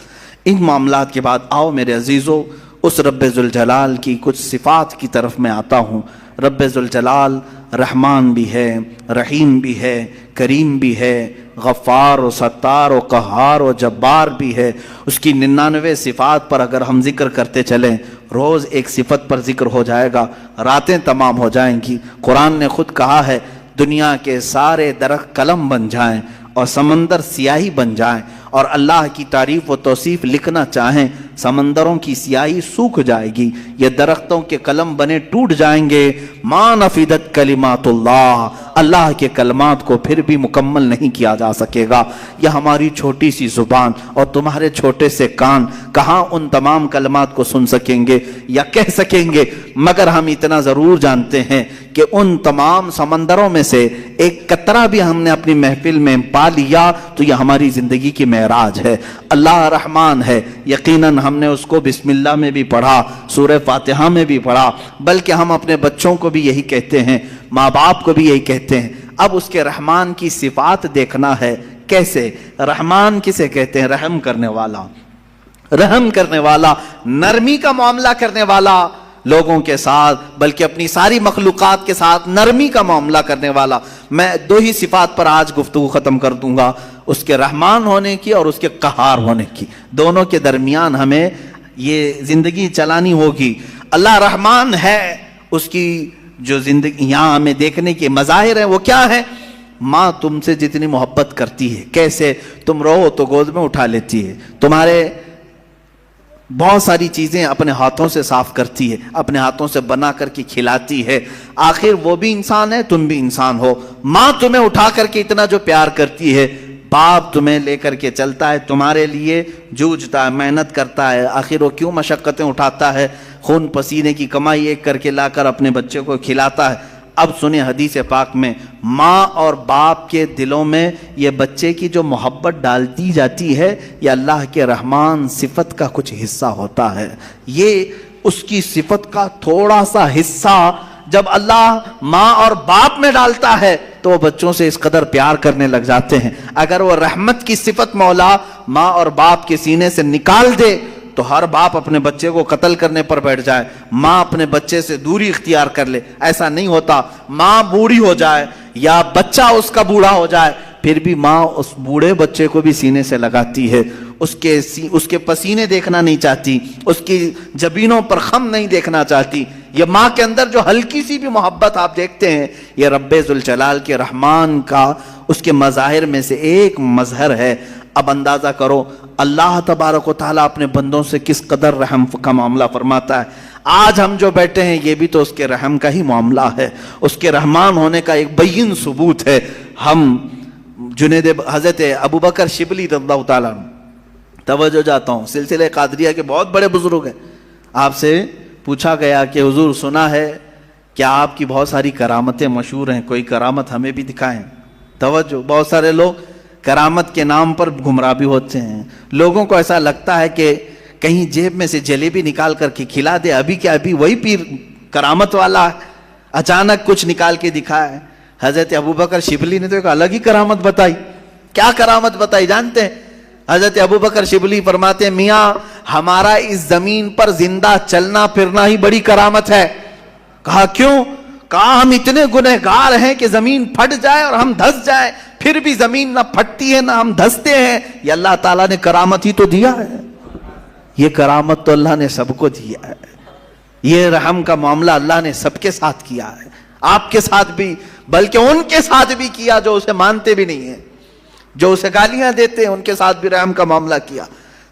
ان معاملات کے بعد آؤ میرے عزیزو اس رب ذوالجلال کی کچھ صفات کی طرف میں آتا ہوں۔ رب ذوالجلال رحمان بھی ہے، رحیم بھی ہے، کریم بھی ہے، غفار و ستار و قہار و جبار بھی ہے۔ اس کی 99 صفات پر اگر ہم ذکر کرتے چلیں، روز ایک صفت پر ذکر ہو جائے گا، راتیں تمام ہو جائیں گی۔ قرآن نے خود کہا ہے دنیا کے سارے درخت قلم بن جائیں اور سمندر سیاہی بن جائیں اور اللہ کی تعریف و توصیف لکھنا چاہیں سمندروں کی سیاہی سوکھ جائے گی، یہ درختوں کے قلم بنے ٹوٹ جائیں گے، ما نفدت کلمات اللہ، اللہ کے کلمات کو پھر بھی مکمل نہیں کیا جا سکے گا۔ یہ ہماری چھوٹی سی زبان اور تمہارے چھوٹے سے کان کہاں ان تمام کلمات کو سن سکیں گے یا کہہ سکیں گے، مگر ہم اتنا ضرور جانتے ہیں کہ ان تمام سمندروں میں سے ایک قطرہ بھی ہم نے اپنی محفل میں پا لیا تو یہ ہماری زندگی کی معراج ہے۔ اللہ رحمان ہے، یقیناً ہم نے اس کو بسم اللہ میں بھی پڑھا، سورہ فاتحہ میں بھی پڑھا، بلکہ ہم اپنے بچوں کو بھی یہی کہتے ہیں، ماں باپ کو بھی یہی کہتے ہیں۔ اب اس کے رحمان کی صفات دیکھنا ہے، کیسے رحمان کسے کہتے ہیں؟ رحم کرنے والا، رحم کرنے والا، نرمی کا معاملہ کرنے والا لوگوں کے ساتھ، بلکہ اپنی ساری مخلوقات کے ساتھ نرمی کا معاملہ کرنے والا۔ میں دو ہی صفات پر آج گفتگو ختم کر دوں گا، اس کے رحمان ہونے کی اور اس کے قہار ہونے کی، دونوں کے درمیان ہمیں یہ زندگی چلانی ہوگی۔ اللہ رحمان ہے، اس کی جو زندگی یہاں ہمیں دیکھنے کے مظاہر ہیں وہ کیا ہے؟ ماں تم سے جتنی محبت کرتی ہے، کیسے تم رو تو گود میں اٹھا لیتی ہے، تمہارے بہت ساری چیزیں اپنے ہاتھوں سے صاف کرتی ہے، اپنے ہاتھوں سے بنا کر کے کھلاتی ہے۔ آخر وہ بھی انسان ہے، تم بھی انسان ہو۔ ماں تمہیں اٹھا کر کے اتنا جو پیار کرتی ہے، باپ تمہیں لے کر کے چلتا ہے، تمہارے لیے جوجھتا ہے، محنت کرتا ہے، آخر وہ کیوں مشقتیں اٹھاتا ہے، خون پسینے کی کمائی ایک کر کے لا کر اپنے بچے کو کھلاتا ہے۔ اب سنیں حدیث پاک میں، ماں اور باپ کے دلوں میں یہ بچے کی جو محبت ڈالتی جاتی ہے، یہ اللہ کے رحمان صفت کا کچھ حصہ ہوتا ہے۔ یہ اس کی صفت کا تھوڑا سا حصہ جب اللہ ماں اور باپ میں ڈالتا ہے تو وہ بچوں سے اس قدر پیار کرنے لگ جاتے ہیں۔ اگر وہ رحمت کی صفت مولا ماں اور باپ کے سینے سے نکال دے تو ہر باپ اپنے بچے کو قتل کرنے پر بیٹھ جائے، ماں اپنے بچے سے دوری اختیار کر لے۔ ایسا نہیں ہوتا، ماں بوڑھی ہو جائے یا بچہ اس کا بوڑھا ہو جائے، پھر بھی ماں اس بوڑھے بچے کو بھی سینے سے لگاتی ہے، اس کے پسینے دیکھنا نہیں چاہتی، اس کی جبینوں پر خم نہیں دیکھنا چاہتی۔ یہ ماں کے اندر جو ہلکی سی بھی محبت آپ دیکھتے ہیں، یہ رب ذوالجلال کے رحمان کا اس کے مظاہر میں سے ایک مظہر ہے۔ اب اندازہ کرو اللہ تبارک و تعالیٰ اپنے بندوں سے کس قدر رحم کا معاملہ فرماتا ہے۔ آج ہم جو بیٹھے ہیں یہ بھی تو اس کے رحم کا ہی معاملہ ہے، اس کے رحمان ہونے کا ایک بین ثبوت ہے۔ ہم حضرت ابوبکر شبلی رضی اللہ تعالیٰ توجہ جاتا ہوں، سلسلہ قادریہ کے بہت بڑے بزرگ ہیں۔ آپ سے پوچھا گیا کہ حضور سنا ہے کیا آپ کی بہت ساری کرامتیں مشہور ہیں، کوئی کرامت ہمیں بھی دکھائیں۔ توجہ، بہت سارے لوگ کرامت کے نام پر گمراہ بھی ہوتے ہیں۔ لوگوں کو ایسا لگتا ہے کہ کہیں جیب میں سے جلیبی نکال کر کے کھلا دے، ابھی کیا ابھی وہی پیر کرامت والا ہے، اچانک کچھ نکال کے دکھایا ہے۔ حضرت ابوبکر شبلی نے تو ایک الگ ہی کرامت بتائی۔ کیا کرامت بتائی جانتے ہیں؟ حضرت ابوبکر شبلی فرماتے ہیں، میاں ہمارا اس زمین پر زندہ چلنا پھرنا ہی بڑی کرامت ہے۔ کہا کیوں؟ کہا ہم اتنے گنہگار ہیں کہ زمین پھٹ جائے اور ہم دھس جائیں، پھر بھی زمین نہ پھٹتی ہے نہ ہم دھستے ہیں۔ یہ اللہ تعالیٰ نے کرامت ہی تو دیا ہے، یہ کرامت تو اللہ نے سب کو دیا ہے۔ یہ رحم کا معاملہ اللہ نے سب کے ساتھ کیا ہے، آپ کے ساتھ بھی، بلکہ ان کے ساتھ بھی کیا جو اسے مانتے بھی نہیں ہیں، جو اسے گالیاں دیتے ہیں، ان کے ساتھ بھی رحم کا معاملہ کیا۔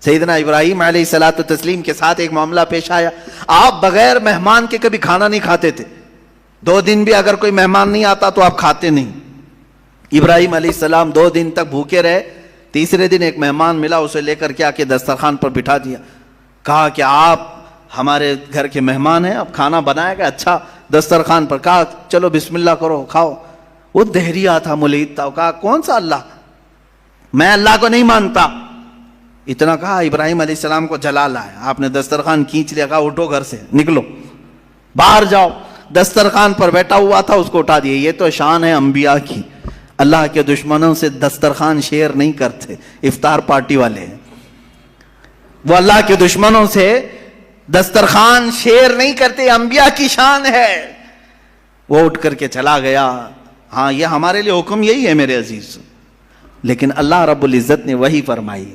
سیدنا ابراہیم علیہ الصلوۃ والتسلیم کے ساتھ ایک معاملہ پیش آیا، آپ بغیر مہمان کے کبھی کھانا نہیں کھاتے تھے، 2 دن بھی اگر کوئی مہمان نہیں آتا تو آپ کھاتے نہیں۔ ابراہیم علیہ السلام 2 دن تک بھوکے رہے، تیسرے دن ایک مہمان ملا، اسے لے کر کے آ کے دسترخوان پر بٹھا دیا، کہا کہ آپ ہمارے گھر کے مہمان ہیں، اب کھانا بنائے گا اچھا دسترخوان پر، کہا چلو بسم اللہ کرو کھاؤ۔ وہ دہریہ تھا، ملحد تھا، کہا کون سا اللہ، میں اللہ کو نہیں مانتا۔ اتنا کہا ابراہیم علیہ السلام کو جلال آیا، آپ نے دسترخوان کھینچ لیا، کہا اٹھو گھر سے نکلو باہر جاؤ۔ دسترخوان پر بیٹھا ہوا تھا، اس کو اٹھا دیا۔ یہ تو شان ہے انبیاء کی، اللہ کے دشمنوں سے دسترخوان شیئر نہیں کرتے، افطار پارٹی والے ہیں، وہ اللہ کے دشمنوں سے دسترخوان شیئر نہیں کرتے، انبیاء کی شان ہے۔ وہ اٹھ کر کے چلا گیا۔ ہاں یہ ہمارے لیے حکم یہی ہے میرے عزیز، لیکن اللہ رب العزت نے وہی فرمائی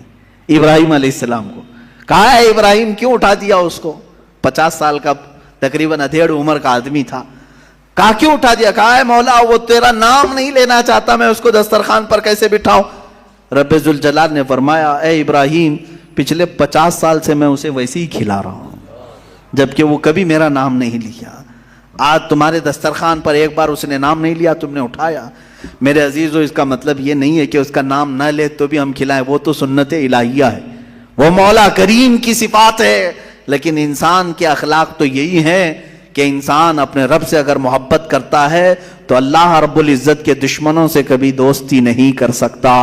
ابراہیم علیہ السلام کو، کہا ہے ابراہیم کیوں اٹھا دیا اس کو؟ 50 سال کا تقریباً ادھیڑ عمر کا آدمی تھا، کہا کیوں اٹھا دیا؟ کہا ہے مولا وہ تیرا نام نہیں لینا چاہتا، میں اس کو دسترخوان پر کیسے بٹھاؤں؟ رب ذوالجلال نے فرمایا اے ابراہیم پچھلے 50 سال سے میں اسے ویسے ہی کھلا رہا ہوں جبکہ وہ کبھی میرا نام نہیں لیا. آج تمہارے دسترخوان پر ایک بار اس نے نام نہیں لیا, تم نے اٹھایا. میرے عزیزو اس کا مطلب یہ نہیں ہے کہ اس کا نام نہ لے تو بھی ہم کھلائیں, وہ تو سنت الہیہ ہے, وہ مولا کریم کی صفات ہے. لیکن انسان کے اخلاق تو یہی ہے کہ انسان اپنے رب سے اگر محبت کرتا ہے تو اللہ رب العزت کے دشمنوں سے کبھی دوستی نہیں کر سکتا.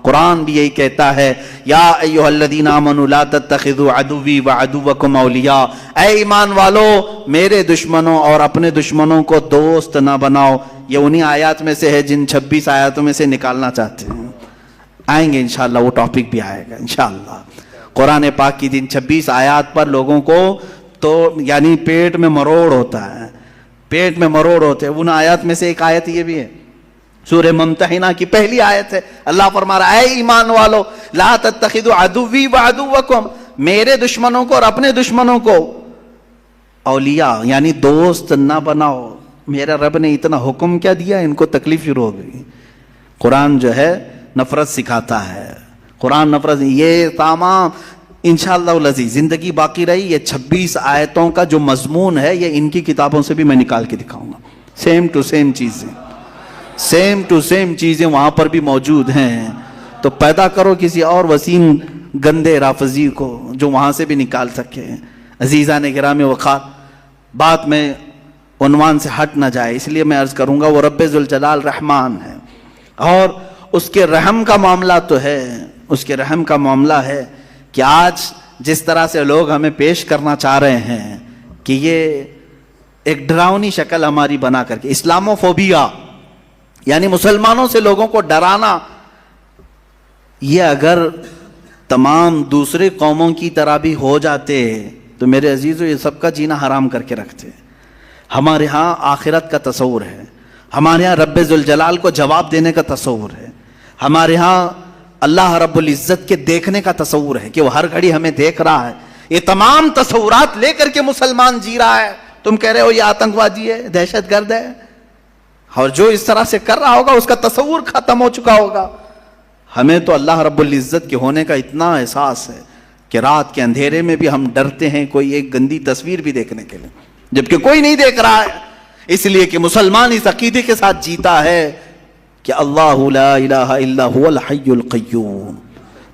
قرآن بھی یہی کہتا ہے یا ایھا الذین آمنوا لا تتخذوا عدوی وعدوکم اولیاء, اے ایمان والو میرے دشمنوں اور اپنے دشمنوں کو دوست نہ بناؤ. یہ انہی آیات میں سے ہے جن 26 آیاتوں میں سے نکالنا چاہتے ہیں. آئیں گے انشاءاللہ, وہ ٹاپک بھی آئے گا انشاءاللہ. قرآن پاک کی جن 26 آیات پر لوگوں کو تو یعنی پیٹ میں مروڑ ہوتا ہے, پیٹ میں مروڑ ہوتے ہیں. ان آیات میں سے ایک آیت یہ بھی ہے, سورہ ممتحنہ کی پہلی آیت ہے. اللہ فرما رہا ہے اے ایمان والو لا تتخذوا عدوی وعدوکم, میرے دشمنوں کو اور اپنے دشمنوں کو اولیاء یعنی دوست نہ بناؤ. میرا رب نے اتنا حکم کیا دیا, ان کو تکلیف شروع ہو گئی. قرآن جو ہے نفرت سکھاتا ہے, قرآن نفرت. یہ تمام انشاءاللہ العزیز زندگی باقی رہی یہ 26 آیتوں کا جو مضمون ہے یہ ان کی کتابوں سے بھی میں نکال کے دکھاؤں گا. سیم ٹو سیم چیزیں, سیم ٹو سیم چیزیں وہاں پر بھی موجود ہیں. تو پیدا کرو کسی اور وسیم گندے رافضی کو جو وہاں سے بھی نکال سکے. عزیزان گرامی وقار, بات میں عنوان سے ہٹ نہ جائے اس لیے میں عرض کروں گا وہ رب ذوالجلال رحمان ہے اور اس کے رحم کا معاملہ تو ہے, اس کے رحم کا معاملہ ہے کہ آج جس طرح سے لوگ ہمیں پیش کرنا چاہ رہے ہیں کہ یہ ایک ڈراؤنی شکل ہماری بنا کر کے اسلاموفوبیا یعنی مسلمانوں سے لوگوں کو ڈرانا, یہ اگر تمام دوسرے قوموں کی طرح بھی ہو جاتے تو میرے عزیزو یہ سب کا جینا حرام کر کے رکھتے. ہمارے ہاں آخرت کا تصور ہے, ہمارے ہاں رب ذوالجلال کو جواب دینے کا تصور ہے, ہمارے ہاں اللہ رب العزت کے دیکھنے کا تصور ہے کہ وہ ہر گھڑی ہمیں دیکھ رہا ہے. یہ تمام تصورات لے کر کے مسلمان جی رہا ہے. تم کہہ رہے ہو یہ آتنکوادی ہے, دہشت گرد ہے, اور جو اس طرح سے کر رہا ہوگا اس کا تصور ختم ہو چکا ہوگا. ہمیں تو اللہ رب العزت کے ہونے کا اتنا احساس ہے کہ رات کے اندھیرے میں بھی ہم ڈرتے ہیں کوئی ایک گندی تصویر بھی دیکھنے کے لیے جبکہ کوئی نہیں دیکھ رہا ہے. اس لیے کہ مسلمان اس عقیدے کے ساتھ جیتا ہے کہ اللہ لا الہ الا هو الحی القیوم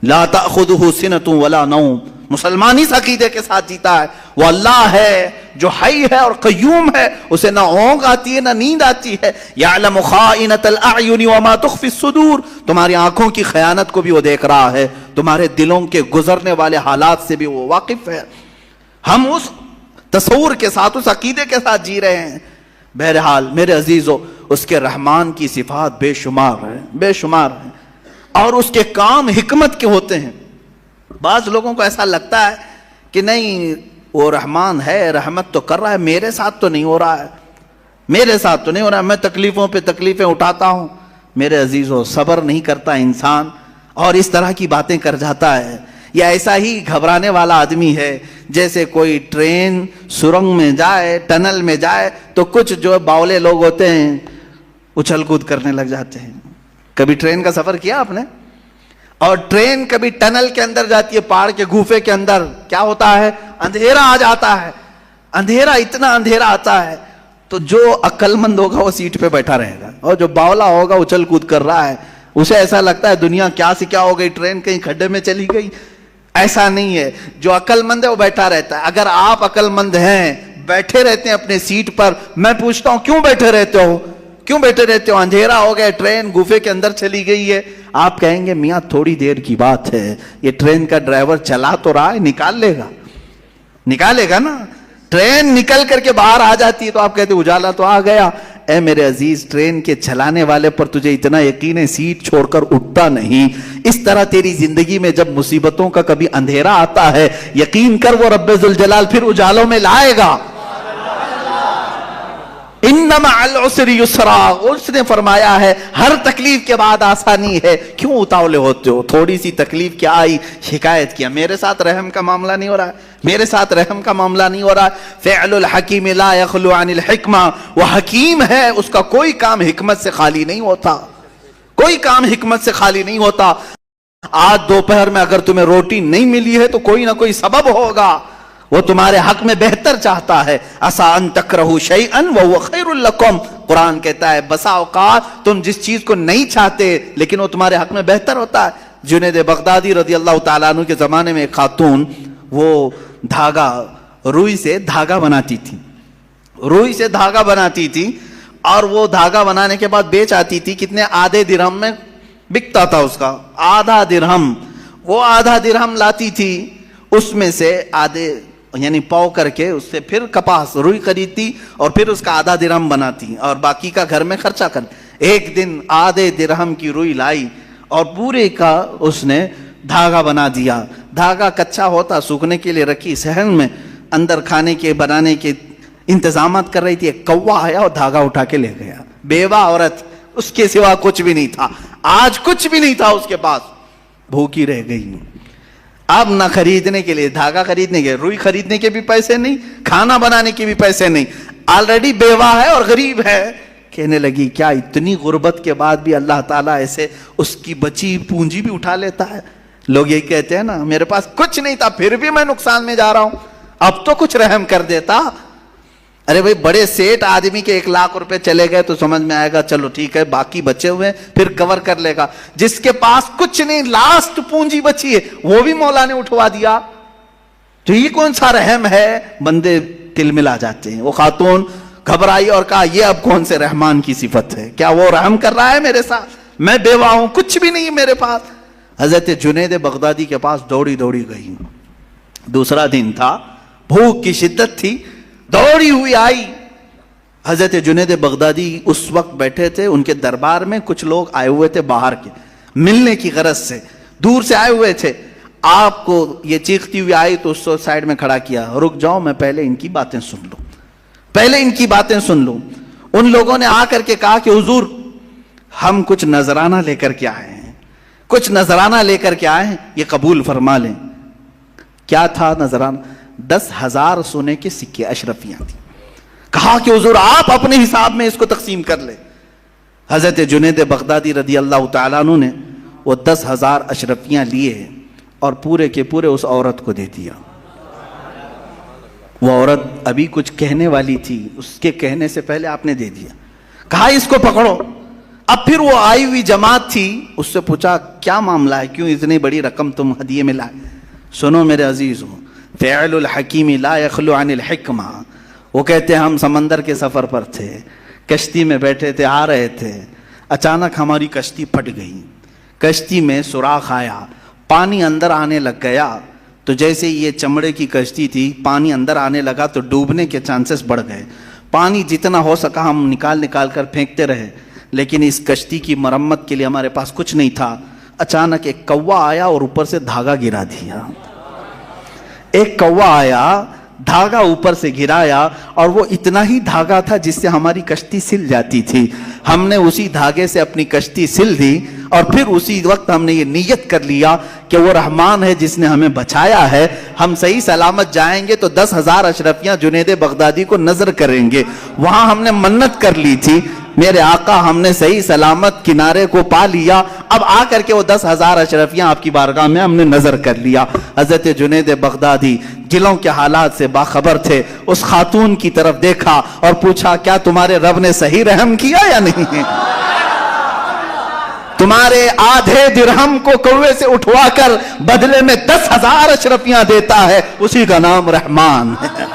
لا تأخذہ سنۃ ولا نوم. مسلمان اس عقیدے کے ساتھ جیتا ہے وہ اللہ ہے جو حی ہے اور قیوم ہے, اسے نہ اونگ آتی ہے نہ نیند آتی ہے. یعلم خائنۃ الاعین وما تخفی الصدور, تمہاری آنکھوں کی خیانت کو بھی وہ دیکھ رہا ہے, تمہارے دلوں کے گزرنے والے حالات سے بھی وہ واقف ہے. ہم اس تصور کے ساتھ اس عقیدے کے ساتھ جی رہے ہیں. بہرحال میرے عزیزو اس کے رحمان کی صفات بے شمار ہیں, بے شمار ہیں, اور اس کے کام حکمت کے ہوتے ہیں. بعض لوگوں کو ایسا لگتا ہے کہ نہیں وہ رحمان ہے, رحمت تو کر رہا ہے, میرے ساتھ تو نہیں ہو رہا ہے, میرے ساتھ تو نہیں ہو رہا ہے, میں تکلیفوں پہ تکلیفیں اٹھاتا ہوں. میرے عزیزو صبر نہیں کرتا انسان اور اس طرح کی باتیں کر جاتا ہے. یا ایسا ہی گھبرانے والا آدمی ہے جیسے کوئی ٹرین سرنگ میں جائے, ٹنل میں جائے تو کچھ جو باولے لوگ ہوتے ہیں اچھل کود کرنے لگ جاتے ہیں. کبھی ٹرین کا سفر کیا آپ نے؟ اور ٹرین کبھی ٹنل کے اندر جاتی ہے, پہاڑ کے گوفے کے اندر, کیا ہوتا ہے اندھیرا آ جاتا ہے, اندھیرا اتنا اندھیرا آتا ہے تو جو عقل مند ہوگا وہ سیٹ پہ بیٹھا رہے گا اور جو باولا ہوگا اچھل کود کر رہا ہے, اسے ایسا لگتا ہے دنیا کیا سے کیا ہو گئی, ٹرین کہیں کھڈے میں چلی گئی. ایسا نہیں ہے, جو عقل مند ہے وہ بیٹھا رہتا ہے. اگر آپ عقل مند ہیں بیٹھے رہتے ہیں اپنے سیٹ پر, میں پوچھتا ہوں کیوں بیٹھے رہتے ہو, کیوں بیٹھے رہتے ہو؟ اندھیرا ہو گیا, ٹرین گوفے کے اندر چلی گئی ہے. آپ کہیں گے میاں تھوڑی دیر کی بات ہے, یہ ٹرین کا ڈرائیور چلا تو رہا ہے, نکال لے گا, نکالے گا نا. ٹرین نکل کر کے باہر آ جاتی ہے تو آپ کہتے اجالا تو آ گیا. اے میرے عزیز ٹرین کے چلانے والے پر تجھے اتنا یقین ہے سیٹ چھوڑ کر اٹھتا نہیں. اس طرح تیری زندگی میں جب مصیبتوں کا کبھی اندھیرا آتا ہے یقین کر وہ رب ذوالجلال پھر اجالوں میں لائے گا. ان مع العسر یسرا, اس نے فرمایا ہے ہر تکلیف کے بعد آسانی ہے. کیوں اتاولے ہوتے ہو؟ تھوڑی سی تکلیف کیا آئی, شکایت کیا, میرے ساتھ رحم کا معاملہ نہیں ہو رہا ہے, میرے ساتھ رحم کا معاملہ نہیں ہو رہا. فعل الحکیم لا یخلو عن الحکمہ, وہ حکیم ہے اس کا کوئی کام حکمت سے خالی نہیں ہوتا, کوئی کام حکمت سے خالی نہیں ہوتا. آج دوپہر میں اگر تمہیں روٹی نہیں ملی ہے تو کوئی نہ کوئی سبب ہوگا، وہ تمہارے حق میں بہتر چاہتا ہے. عسیٰ ان تکرہوا شیئا وہو خیر لکم، قرآن کہتا ہے بسا اوقات تم جس چیز کو نہیں چاہتے لیکن وہ تمہارے حق میں بہتر ہوتا ہے. جنید بغدادی رضی اللہ تعالیٰ عنہ کے زمانے میں ایک خاتون وہ دھاگا، روئی سے دھاگا بناتی تھی، روئی سے دھاگا بناتی تھی اور وہ دھاگا بنانے کے بعد بیچ آتی تھی. کتنے؟ آدھے درہم میں بکتا تھا اس کا، آدھا درہم. وہ آدھا درہم لاتی تھی، اس میں سے آدھے یعنی پاؤ کر کے اس سے پھر کپاس روئی خریدتی اور پھر اس کا آدھا درہم بناتی اور باقی کا گھر میں خرچہ کر. ایک دن آدھے درہم کی روئی لائی اور پورے کا اس نے دھاگا بنا دیا. دھاگا کچا ہوتا، سوکھنے کے لیے رکھی صحن میں، اندر کھانے کے بنانے کے انتظامات کر رہی تھی. ایک کوا آیا اور دھاگا اٹھا کے لے گیا. بیوہ عورت، اس کے سوا کچھ بھی نہیں تھا، آج کچھ بھی نہیں تھا اس کے پاس، بھوکی رہ گئی. اب نہ خریدنے کے لیے دھاگا، خریدنے کے روئی خریدنے کے بھی پیسے نہیں، کھانا بنانے کے بھی پیسے نہیں، آلریڈی بیوہ ہے اور غریب ہے. کہنے لگی کیا اتنی غربت کے بعد بھی اللہ تعالیٰ ایسے اس کی بچی پونجی بھی اٹھا لیتا ہے؟ لوگ یہی کہتے ہیں نا، میرے پاس کچھ نہیں تھا پھر بھی میں نقصان میں جا رہا ہوں، اب تو کچھ رحم کر دیتا. ارے بھائی بڑے سیٹ آدمی کے 1,00,000 روپے چلے گئے تو سمجھ میں آئے گا چلو ٹھیک ہے باقی بچے ہوئے پھر کور کر لے گا. جس کے پاس کچھ نہیں، لاسٹ پونجی بچی ہے، وہ بھی مولا نے اٹھوا دیا، تو یہ کون سا رحم ہے؟ بندے تل ملا جاتے ہیں. وہ خاتون گھبرائی اور کہا یہ اب کون سے رحمان کی صفت ہے؟ کیا وہ رحم کر رہا ہے میرے ساتھ؟ میں بیوہ ہوں، کچھ بھی نہیں میرے پاس. حضرت جنید بغدادی کے پاس دوڑی دوڑی گئی. دوسرا دن تھا، بھوک کی شدت تھی، دوڑی ہوئی آئی. حضرت جنید بغدادی اس وقت بیٹھے تھے، ان کے دربار میں کچھ لوگ آئے ہوئے تھے باہر کے، ملنے کی غرض سے دور سے آئے ہوئے تھے. آپ کو یہ چیختی ہوئی آئی تو اس کو سائڈ میں کھڑا کیا، رک جاؤ میں پہلے ان کی باتیں سن لوں، پہلے ان کی باتیں سن لوں. ان لوگوں نے آ کر کے کہا کہ حضور ہم کچھ نذرانہ لے کر کے آئے ہیں، کچھ نذرانہ لے کر کے آئے ہیں، یہ قبول فرما لیں. کیا تھا نذرانہ؟ 10,000 سونے کے سکے اشرفیاں تھیں. کہا کہ حضور آپ اپنے حساب میں اس کو تقسیم کر لیں. حضرت جنید بغدادی رضی اللہ تعالیٰ عنہ نے وہ 10,000 اشرفیاں لیے اور پورے کے پورے اس عورت کو دے دیا. وہ عورت ابھی کچھ کہنے والی تھی، اس کے کہنے سے پہلے آپ نے دے دیا. کہا اس کو پکڑو. اب پھر وہ آئی ہوئی جماعت تھی، اس سے پوچھا کیا معاملہ ہے، کیوں اتنی بڑی رقم تم ہدیے میں لائے؟ سنو میرے عزیزو، فعل الحکیم لا یخلو عن الحکمہ. وہ کہتے ہیں ہم سمندر کے سفر پر تھے، کشتی میں بیٹھے تھے، آ رہے تھے، اچانک ہماری کشتی پھٹ گئی، کشتی میں سوراخ آیا، پانی اندر آنے لگ گیا. تو جیسے یہ چمڑے کی کشتی تھی، پانی اندر آنے لگا تو ڈوبنے کے چانسز بڑھ گئے. پانی جتنا ہو سکا ہم نکال کر پھینکتے رہے، لیکن اس کشتی کی مرمت کے لیے ہمارے پاس کچھ نہیں تھا. اچانک ایک کوا آیا اور اوپر سے دھاگا گرا دیا. ایک کوا آیا، دھاگا اوپر سے گرایا، اور وہ اتنا ہی دھاگا تھا جس سے ہماری کشتی سل جاتی تھی. ہم نے اسی دھاگے سے اپنی کشتی سل دی اور پھر اسی وقت ہم نے یہ نیت کر لیا کہ وہ رحمان ہے جس نے ہمیں بچایا ہے. ہم صحیح سلامت جائیں گے تو 10,000 اشرفیاں جنید بغدادی کو نظر کریں گے. وہاں ہم نے منت کر لی تھی، میرے آقا ہم نے صحیح سلامت کنارے کو پا لیا، اب آ کر کے وہ 10,000 اشرفیاں آپ کی بارگاہ میں ہم نے نظر کر لیا. حضرت جنید بغدادی دلوں کے حالات سے باخبر تھے، اس خاتون کی طرف دیکھا اور پوچھا کیا تمہارے رب نے صحیح رحم کیا یا نہیں؟ تمہارے آدھے درہم کو کوے سے اٹھوا کر بدلے میں 10,000 اشرفیاں دیتا ہے، اسی کا نام رحمان ہے.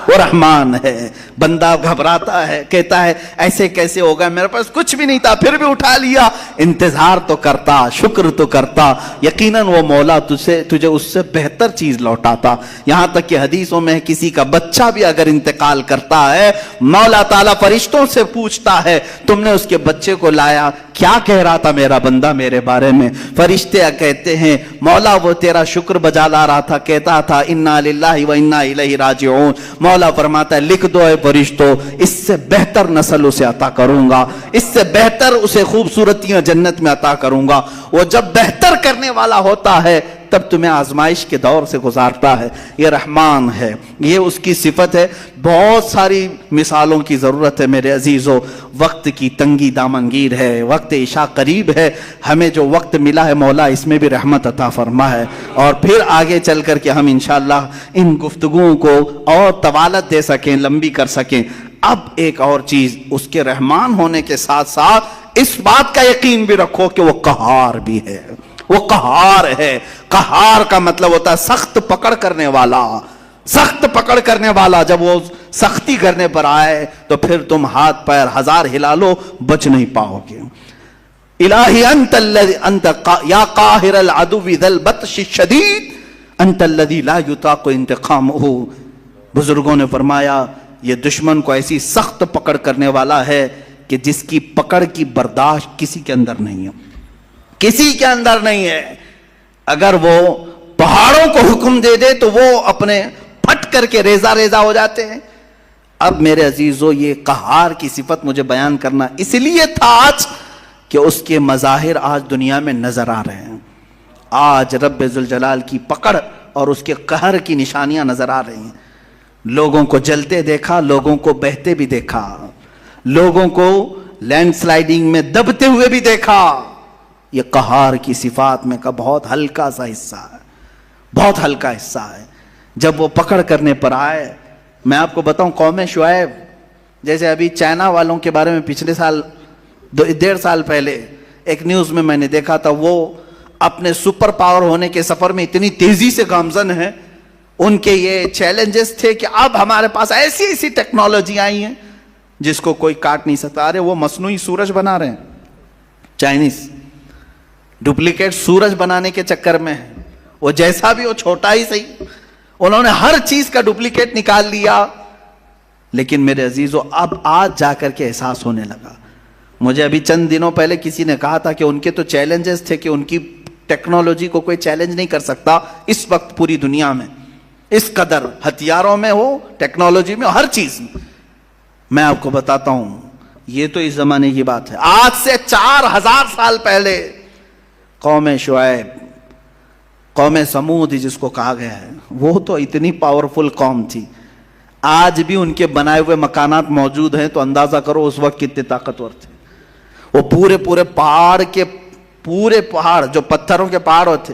وہ رحمان ہے. بندہ گھبراتا ہے، کہتا ہے ایسے کیسے ہوگا، میرے پاس کچھ بھی نہیں تھا پھر بھی اٹھا لیا. انتظار تو کرتا، شکر تو کرتا، یقیناً وہ مولا تجھے اس سے بہتر چیز لوٹاتا. یہاں تک کہ حدیثوں میں کسی کا بچہ بھی اگر انتقال کرتا ہے، مولا تعالیٰ فرشتوں سے پوچھتا ہے تم نے اس کے بچے کو لایا، کیا کہہ رہا تھا میرا بندہ میرے بارے میں؟ فرشتے کہتے ہیں مولا وہ تیرا شکر بجا لا رہا تھا، کہتا تھا انا للہ و انا الیہ راجعون. مولا فرماتا ہے لکھ دو اے فرشتوں، اس سے بہتر نسل اسے عطا کروں گا، اس سے بہتر اسے خوبصورتیاں جنت میں عطا کروں گا. وہ جب بہتر کرنے والا ہوتا ہے تب تمہیں آزمائش کے دور سے گزارتا ہے. یہ رحمان ہے, یہ اس کی صفت ہے. بہت ساری مثالوں کی ضرورت ہے میرے عزیزو. وقت کی تنگی دامنگیر ہے, وقت عشاء قریب ہے. ہمیں جو وقت ملا ہے مولا اس میں بھی رحمت عطا فرما ہے, اور پھر آگے چل کر کے ہم انشاءاللہ ان گفتگوؤں کو اور طوالت دے سکیں, لمبی کر سکیں. اب ایک اور چیز, اس کے رحمان ہونے کے ساتھ ساتھ اس بات کا یقین بھی رکھو کہ وہ قہار بھی ہے. وہ قہار ہے. قہار کا مطلب ہوتا ہے سخت پکڑ کرنے والا. سخت پکڑ کرنے والا جب وہ سختی کرنے پر آئے تو پھر تم ہاتھ پیر ہزار ہلا لو, بچ نہیں پاؤ گے. الہی انت یا قاہر العدو ذا البطش الشدید انت الذی لا یطاق انتقامہ. بزرگوں نے فرمایا یہ دشمن کو ایسی سخت پکڑ کرنے والا ہے کہ جس کی پکڑ کی برداشت کسی کے اندر نہیں ہے, کسی کے اندر نہیں ہے. اگر وہ پہاڑوں کو حکم دے دے تو وہ اپنے پھٹ کر کے ریزہ ریزہ ہو جاتے ہیں. اب میرے عزیزو یہ قہار کی صفت مجھے بیان کرنا اس لیے تھا آج کہ اس کے مظاہر آج دنیا میں نظر آ رہے ہیں. آج رب ذوالجلال کی پکڑ اور اس کے قہر کی نشانیاں نظر آ رہی ہیں. لوگوں کو جلتے دیکھا, لوگوں کو بہتے بھی دیکھا, لوگوں کو لینڈ سلائیڈنگ میں دبتے ہوئے بھی دیکھا. یہ قہار کی صفات میں کا بہت ہلکا سا حصہ ہے, بہت ہلکا حصہ ہے. جب وہ پکڑ کرنے پر آئے, میں آپ کو بتاؤں قوم شعیب, جیسے ابھی چائنا والوں کے بارے میں پچھلے سال 1.5 سال پہلے ایک نیوز میں نے دیکھا تھا, وہ اپنے سپر پاور ہونے کے سفر میں اتنی تیزی سے گامزن ہیں. ان کے یہ چیلنجز تھے کہ اب ہمارے پاس ایسی ایسی ٹیکنالوجی آئی ہیں جس کو کوئی کاٹ نہیں سکتا. ارے وہ مصنوعی سورج بنا رہے ہیں چائنیز, ڈپلیکیٹ سورج بنانے کے چکر میں ہے. وہ جیسا بھی ہو, چھوٹا ہی صحیح, انہوں نے ہر چیز کا ڈپلیکیٹ نکال لیا. لیکن میرے عزیزو اب آج جا کر کے احساس ہونے لگا. مجھے ابھی چند دنوں پہلے کسی نے کہا تھا کہ ان کے تو چیلنجز تھے کہ ان کی ٹیکنالوجی کو کوئی چیلنج نہیں کر سکتا اس وقت پوری دنیا میں, اس قدر ہتھیاروں میں ہو, ٹیکنالوجی میں ہو, ہر چیز میں. میں آپ کو بتاتا ہوں یہ تو اس زمانے کی بات ہے. آج سے 4000 سال پہلے قوم شعیب, قوم سمود جس کو کہا گیا ہے, وہ تو اتنی پاورفل قوم تھی. آج بھی ان کے بنائے ہوئے مکانات موجود ہیں تو اندازہ کرو اس وقت کتنے طاقتور تھے. وہ پورے پہاڑ کے پورے پہاڑ جو پتھروں کے پہاڑ ہوتے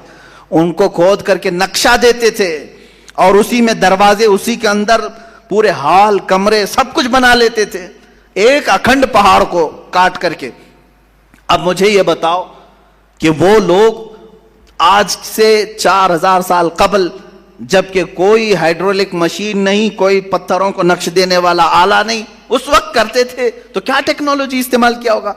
ان کو کھود کر کے نقشہ دیتے تھے, اور اسی میں دروازے, اسی کے اندر پورے ہال, کمرے, سب کچھ بنا لیتے تھے ایک اکھنڈ پہاڑ کو کاٹ کر کے. اب مجھے یہ بتاؤ کہ وہ لوگ آج سے 4000 سال قبل, جبکہ کوئی ہائیڈرولک مشین نہیں, کوئی پتھروں کو نقش دینے والا آلہ نہیں, اس وقت کرتے تھے تو کیا ٹیکنالوجی استعمال کیا ہوگا.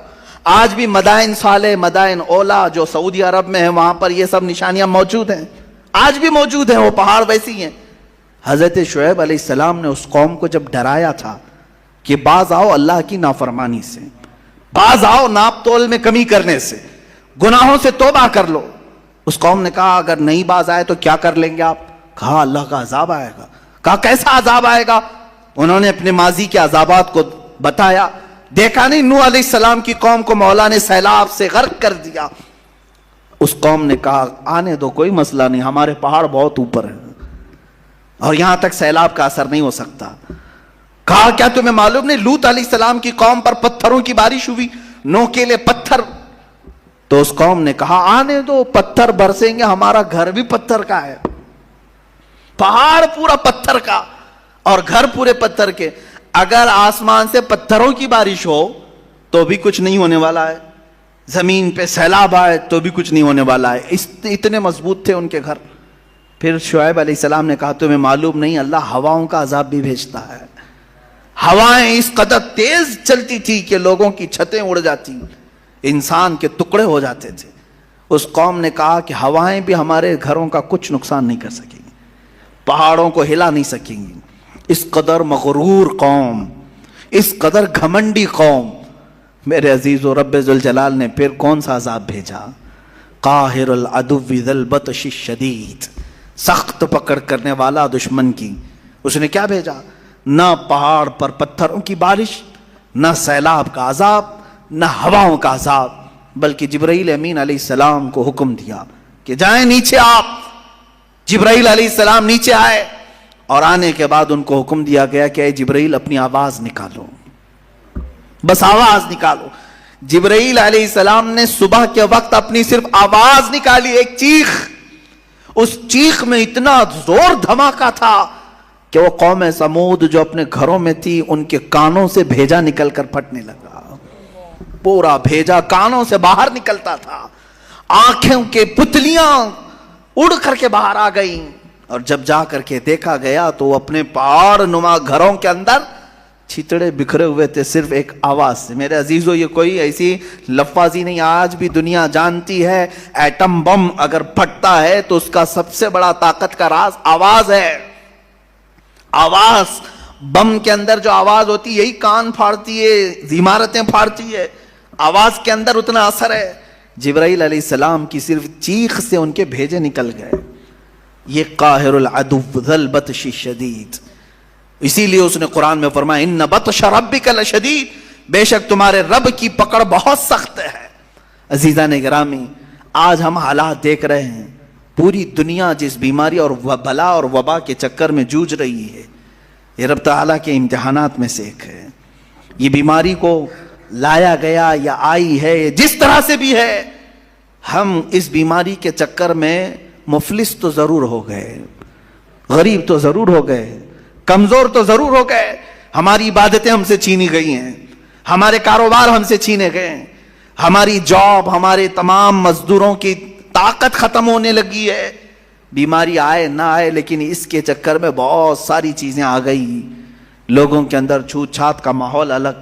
آج بھی مدائن صالح, مدائن اولا جو سعودی عرب میں ہیں, وہاں پر یہ سب نشانیاں موجود ہیں, آج بھی موجود ہیں. وہ پہاڑ ویسی ہیں. حضرت شعیب علیہ السلام نے اس قوم کو جب ڈرایا تھا کہ باز آؤ اللہ کی نافرمانی سے, باز آؤ ناپ تول میں کمی کرنے سے, گناہوں سے توبہ کر لو, اس قوم نے کہا اگر نہیں باز آئے تو کیا کر لیں گے آپ؟ کہا اللہ کا عذاب آئے گا. کہا کیسا عذاب آئے گا؟ انہوں نے اپنے ماضی کے عذابات کو بتایا. دیکھا نہیں نوح علیہ السلام کی قوم کو مولا نے سیلاب سے غرق کر دیا. اس قوم نے کہا آنے دو, کوئی مسئلہ نہیں, ہمارے پہاڑ بہت اوپر ہیں اور یہاں تک سیلاب کا اثر نہیں ہو سکتا. کہا کیا تمہیں معلوم نہیں لوط علیہ السلام کی قوم پر پتھروں کی بارش ہوئی, نوکیلے پتھر. تو اس قوم نے کہا آنے دو, پتھر برسیں گے, ہمارا گھر بھی پتھر کا ہے, پہاڑ پورا پتھر کا اور گھر پورے پتھر کے. اگر آسمان سے پتھروں کی بارش ہو تو بھی کچھ نہیں ہونے والا ہے, زمین پہ سیلاب آئے تو بھی کچھ نہیں ہونے والا ہے. اتنے مضبوط تھے ان کے گھر. پھر شعیب علیہ السلام نے کہا تمہیں معلوم نہیں اللہ ہواؤں کا عذاب بھی بھیجتا ہے. ہوائیں اس قدر تیز چلتی تھی کہ لوگوں کی چھتیں اڑ جاتی, انسان کے ٹکڑے ہو جاتے تھے. اس قوم نے کہا کہ ہوائیں بھی ہمارے گھروں کا کچھ نقصان نہیں کر سکیں گی, پہاڑوں کو ہلا نہیں سکیں گی. اس قدر مغرور قوم, اس قدر گھمنڈی قوم. میرے عزیز و رب ذوالجلال نے پھر کون سا عذاب بھیجا؟ قاہر العدو ذی البطش الشدید, سخت پکڑ کرنے والا دشمن کی. اس نے کیا بھیجا؟ نہ پہاڑ پر پتھروں کی بارش, نہ سیلاب کا عذاب, نہ ہواؤں کا عذاب, بلکہ جبرائیل امین علیہ السلام کو حکم دیا کہ جائیں نیچے آپ جبرائیل علیہ السلام نیچے آئے اور آنے کے بعد ان کو حکم دیا گیا کہ اے جبرائیل اپنی آواز نکالو، بس آواز نکالو۔ جبرائیل علیہ السلام نے صبح کے وقت اپنی صرف آواز نکالی، ایک چیخ، اس چیخ میں اتنا زور دھماکہ تھا کہ وہ قوم سمود جو اپنے گھروں میں تھی ان کے کانوں سے بھیجا نکل کر پھٹنے لگا، پورا بھیجا کانوں سے باہر نکلتا تھا، آنکھوں کے پتلیاں اڑ کر کے باہر آ گئیں، اور جب جا کر کے دیکھا گیا تو وہ اپنے پہاڑ نما گھروں کے اندر چھتڑے بکھرے ہوئے تھے صرف ایک آواز سے۔ میرے عزیزو یہ کوئی ایسی لفظی نہیں، آج بھی دنیا جانتی ہے ایٹم بم اگر پھٹتا ہے تو اس کا سب سے بڑا طاقت کا راز آواز ہے۔ آواز، بم کے اندر جو آواز ہوتی ہے یہی کان پھاڑتی ہے، عمارتیں پھاڑتی ہے، آواز کے اندر اتنا اثر ہے۔ جبرائیل علیہ السلام کی صرف چیخ سے ان کے بھیجے نکل گئے۔ یہ قاہر العدو ذو البطش الشدید، اسی لیے اس نے قرآن میں فرمایا ان بطش ربک لشدید، بے شک تمہارے رب کی پکڑ بہت سخت ہے۔ عزیزان گرامی، آج ہم حالات دیکھ رہے ہیں، پوری دنیا جس بیماری اور بلا اور وبا کے چکر میں جوجھ رہی ہے، یہ رب تعالیٰ کے امتحانات میں سے ایک ہے۔ یہ بیماری کو لایا گیا یا آئی ہے، جس طرح سے بھی ہے، ہم اس بیماری کے چکر میں مفلس تو ضرور ہو گئے، غریب تو ضرور ہو گئے، کمزور تو ضرور ہو گئے، ہماری عبادتیں ہم سے چھینی گئی ہیں، ہمارے کاروبار ہم سے چھینے گئے، ہماری جاب، ہمارے تمام مزدوروں کی طاقت ختم ہونے لگی ہے۔ بیماری آئے نہ آئے لیکن اس کے چکر میں بہت ساری چیزیں آ گئی، لوگوں کے اندر چھوت چھات کا ماحول الگ،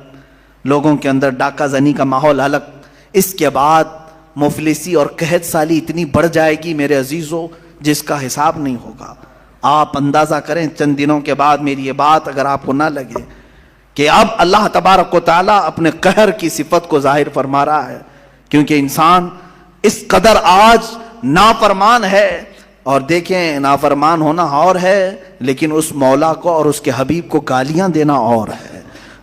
لوگوں کے اندر ڈاکہ زنی کا ماحول الگ، اس کے بعد مفلسی اور قحط سالی اتنی بڑھ جائے گی میرے عزیزوں جس کا حساب نہیں ہوگا۔ آپ اندازہ کریں چند دنوں کے بعد، میری یہ بات اگر آپ کو نہ لگے کہ اب اللہ تبارک و تعالیٰ اپنے قہر کی صفت کو ظاہر فرما رہا ہے، کیونکہ انسان اس قدر آج نافرمان ہے، اور دیکھیں نافرمان ہونا اور ہے لیکن اس مولا کو اور اس کے حبیب کو گالیاں دینا اور ہے۔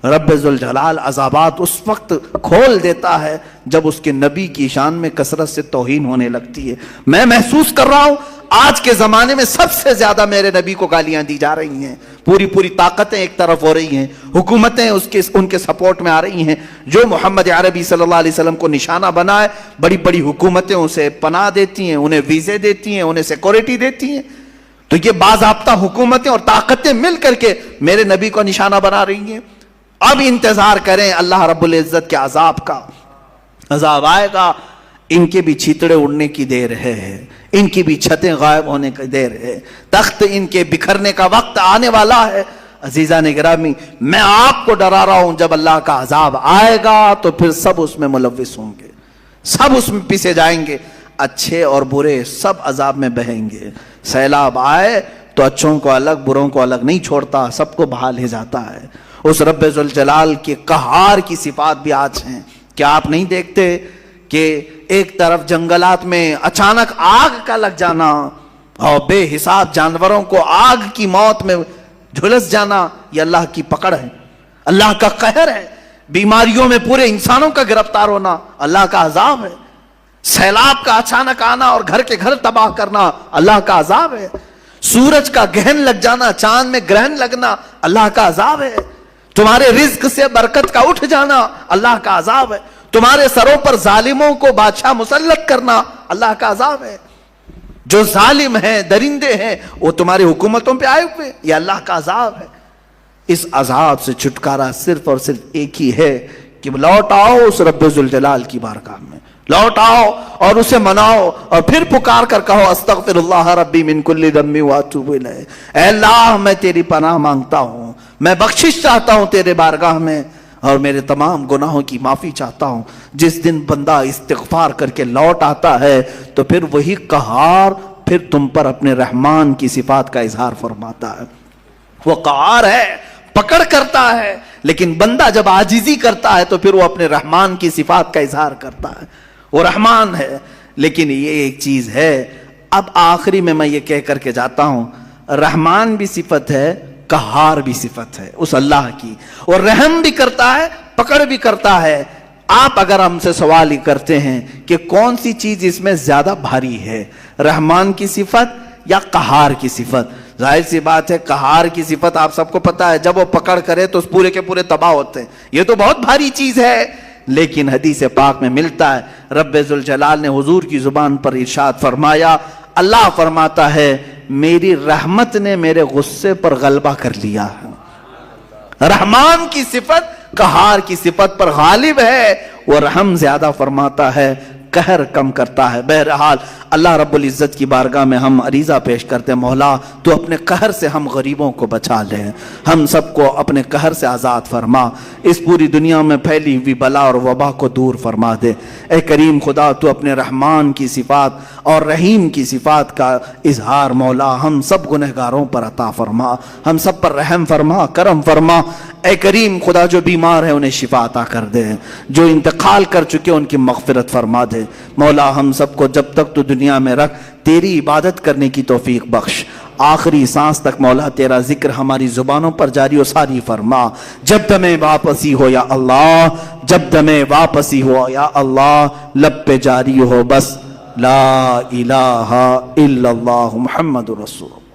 رب ذوالجلال عذابات اس وقت کھول دیتا ہے جب اس کے نبی کی شان میں کثرت سے توہین ہونے لگتی ہے۔ میں محسوس کر رہا ہوں آج کے زمانے میں سب سے زیادہ میرے نبی کو گالیاں دی جا رہی ہیں، پوری طاقتیں ایک طرف ہو رہی ہیں، حکومتیں ان کے سپورٹ میں آ رہی ہیں، جو محمد عربی صلی اللہ علیہ وسلم کو نشانہ بنائے، بڑی حکومتیں اسے پناہ دیتی ہیں، انہیں ویزے دیتی ہیں، انہیں سیکورٹی دیتی ہیں۔ تو یہ باضابطہ حکومتیں اور طاقتیں مل کر کے میرے نبی کو نشانہ بنا رہی ہیں۔ اب انتظار کریں اللہ رب العزت کے عذاب کا، عذاب آئے گا، ان کے بھی چھیتڑے اڑنے کی دیر ہے، ان کی بھی چھتیں غائب ہونے کی دیر ہے، تخت ان کے بکھرنے کا وقت آنے والا ہے۔ عزیزان گرامی، میں آپ کو ڈرا رہا ہوں جب اللہ کا عذاب آئے گا تو پھر سب اس میں ملوث ہوں گے، سب اس میں پیسے جائیں گے، اچھے اور برے سب عذاب میں بہیں گے۔ سیلاب آئے تو اچھوں کو الگ بروں کو الگ نہیں چھوڑتا، سب کو بہا لے جاتا ہے۔ اس رب ذوالجلال کے قہار کی صفات بھی آج ہیں۔ کیا آپ نہیں دیکھتے کہ ایک طرف جنگلات میں اچانک آگ کا لگ جانا اور بے حساب جانوروں کو آگ کی موت میں جھلس جانا، یہ اللہ کی پکڑ ہے، اللہ کا قہر ہے۔ بیماریوں میں پورے انسانوں کا گرفتار ہونا اللہ کا عذاب ہے۔ سیلاب کا اچانک آنا اور گھر کے گھر تباہ کرنا اللہ کا عذاب ہے۔ سورج کا گرہن لگ جانا، چاند میں گرہن لگنا اللہ کا عذاب ہے۔ تمہارے رزق سے برکت کا اٹھ جانا اللہ کا عذاب ہے۔ تمہارے سروں پر ظالموں کو بادشاہ مسلط کرنا اللہ کا عذاب ہے۔ جو ظالم ہیں، درندے ہیں، وہ تمہاری حکومتوں پہ آئے ہوئے، یہ اللہ کا عذاب ہے۔ اس عذاب سے چھٹکارا صرف اور صرف ایک ہی ہے کہ لوٹ آؤ اس رب ذوالجلال کی بارگاہ میں، لوٹ آؤ اور اسے مناؤ اور پھر پکار کر کہو استغفر اللہ ربی من کل ذنب واتوب الیہ، اے اللہ میں تیری پناہ مانگتا ہوں، میں بخشش چاہتا ہوں تیرے بارگاہ میں اور میرے تمام گناہوں کی معافی چاہتا ہوں۔ جس دن بندہ استغفار کر کے لوٹ آتا ہے تو پھر وہی قہار پھر تم پر اپنے رحمان کی صفات کا اظہار فرماتا ہے۔ وہ قہار ہے، پکڑ کرتا ہے، لیکن بندہ جب عاجزی کرتا ہے تو پھر وہ اپنے رحمان کی صفات کا اظہار کرتا ہے۔ وہ رحمان ہے، لیکن یہ ایک چیز ہے، اب آخری میں یہ کہہ کر کے جاتا ہوں، رحمان بھی صفت ہے، قہار بھی صفت ہے اس اللہ کی، اور رحم بھی کرتا ہے، پکڑ بھی کرتا ہے۔ آپ اگر ہم سے سوال ہی کرتے ہیں کہ کون سی چیز اس میں زیادہ بھاری ہے، رحمان کی صفت یا قہار کی صفت؟ ظاہر سی بات ہے قہار کی صفت آپ سب کو پتا ہے، جب وہ پکڑ کرے تو پورے کے پورے تباہ ہوتے ہیں، یہ تو بہت بھاری چیز ہے۔ لیکن حدیث پاک میں ملتا ہے، رب ذوالجلال نے حضور کی زبان پر ارشاد فرمایا، اللہ فرماتا ہے میری رحمت نے میرے غصے پر غلبہ کر لیا ہے۔ رحمان کی صفت قہار کی صفت پر غالب ہے، وہ رحم زیادہ فرماتا ہے، قہر کم کرتا ہے۔ بہرحال اللہ رب العزت کی بارگاہ میں ہم عریضہ پیش کرتے ہیں، مولا تو اپنے قہر سے ہم غریبوں کو بچا لے، ہم سب کو اپنے قہر سے آزاد فرما، اس پوری دنیا میں پھیلی ہوئی بلا اور وبا کو دور فرما دے۔ اے کریم خدا تو اپنے رحمان کی صفات اور رحیم کی صفات کا اظہار مولا ہم سب گنہگاروں پر عطا فرما، ہم سب پر رحم فرما، کرم فرما۔ اے کریم خدا جو بیمار ہیں انہیں شفا عطا کر دے، جو انتقال کر چکے ان کی مغفرت فرما دے۔ مولا ہم سب کو جب تک تو دنیا میں رکھ تیری عبادت کرنے کی توفیق بخش، آخری سانس تک مولا تیرا ذکر ہماری زبانوں پر جاری و ساری فرما۔ جب دمیں واپسی ہو یا اللہ، جب دمیں واپسی ہو یا اللہ، لب پہ جاری ہو بس لا الہ الا اللہ محمد رسول۔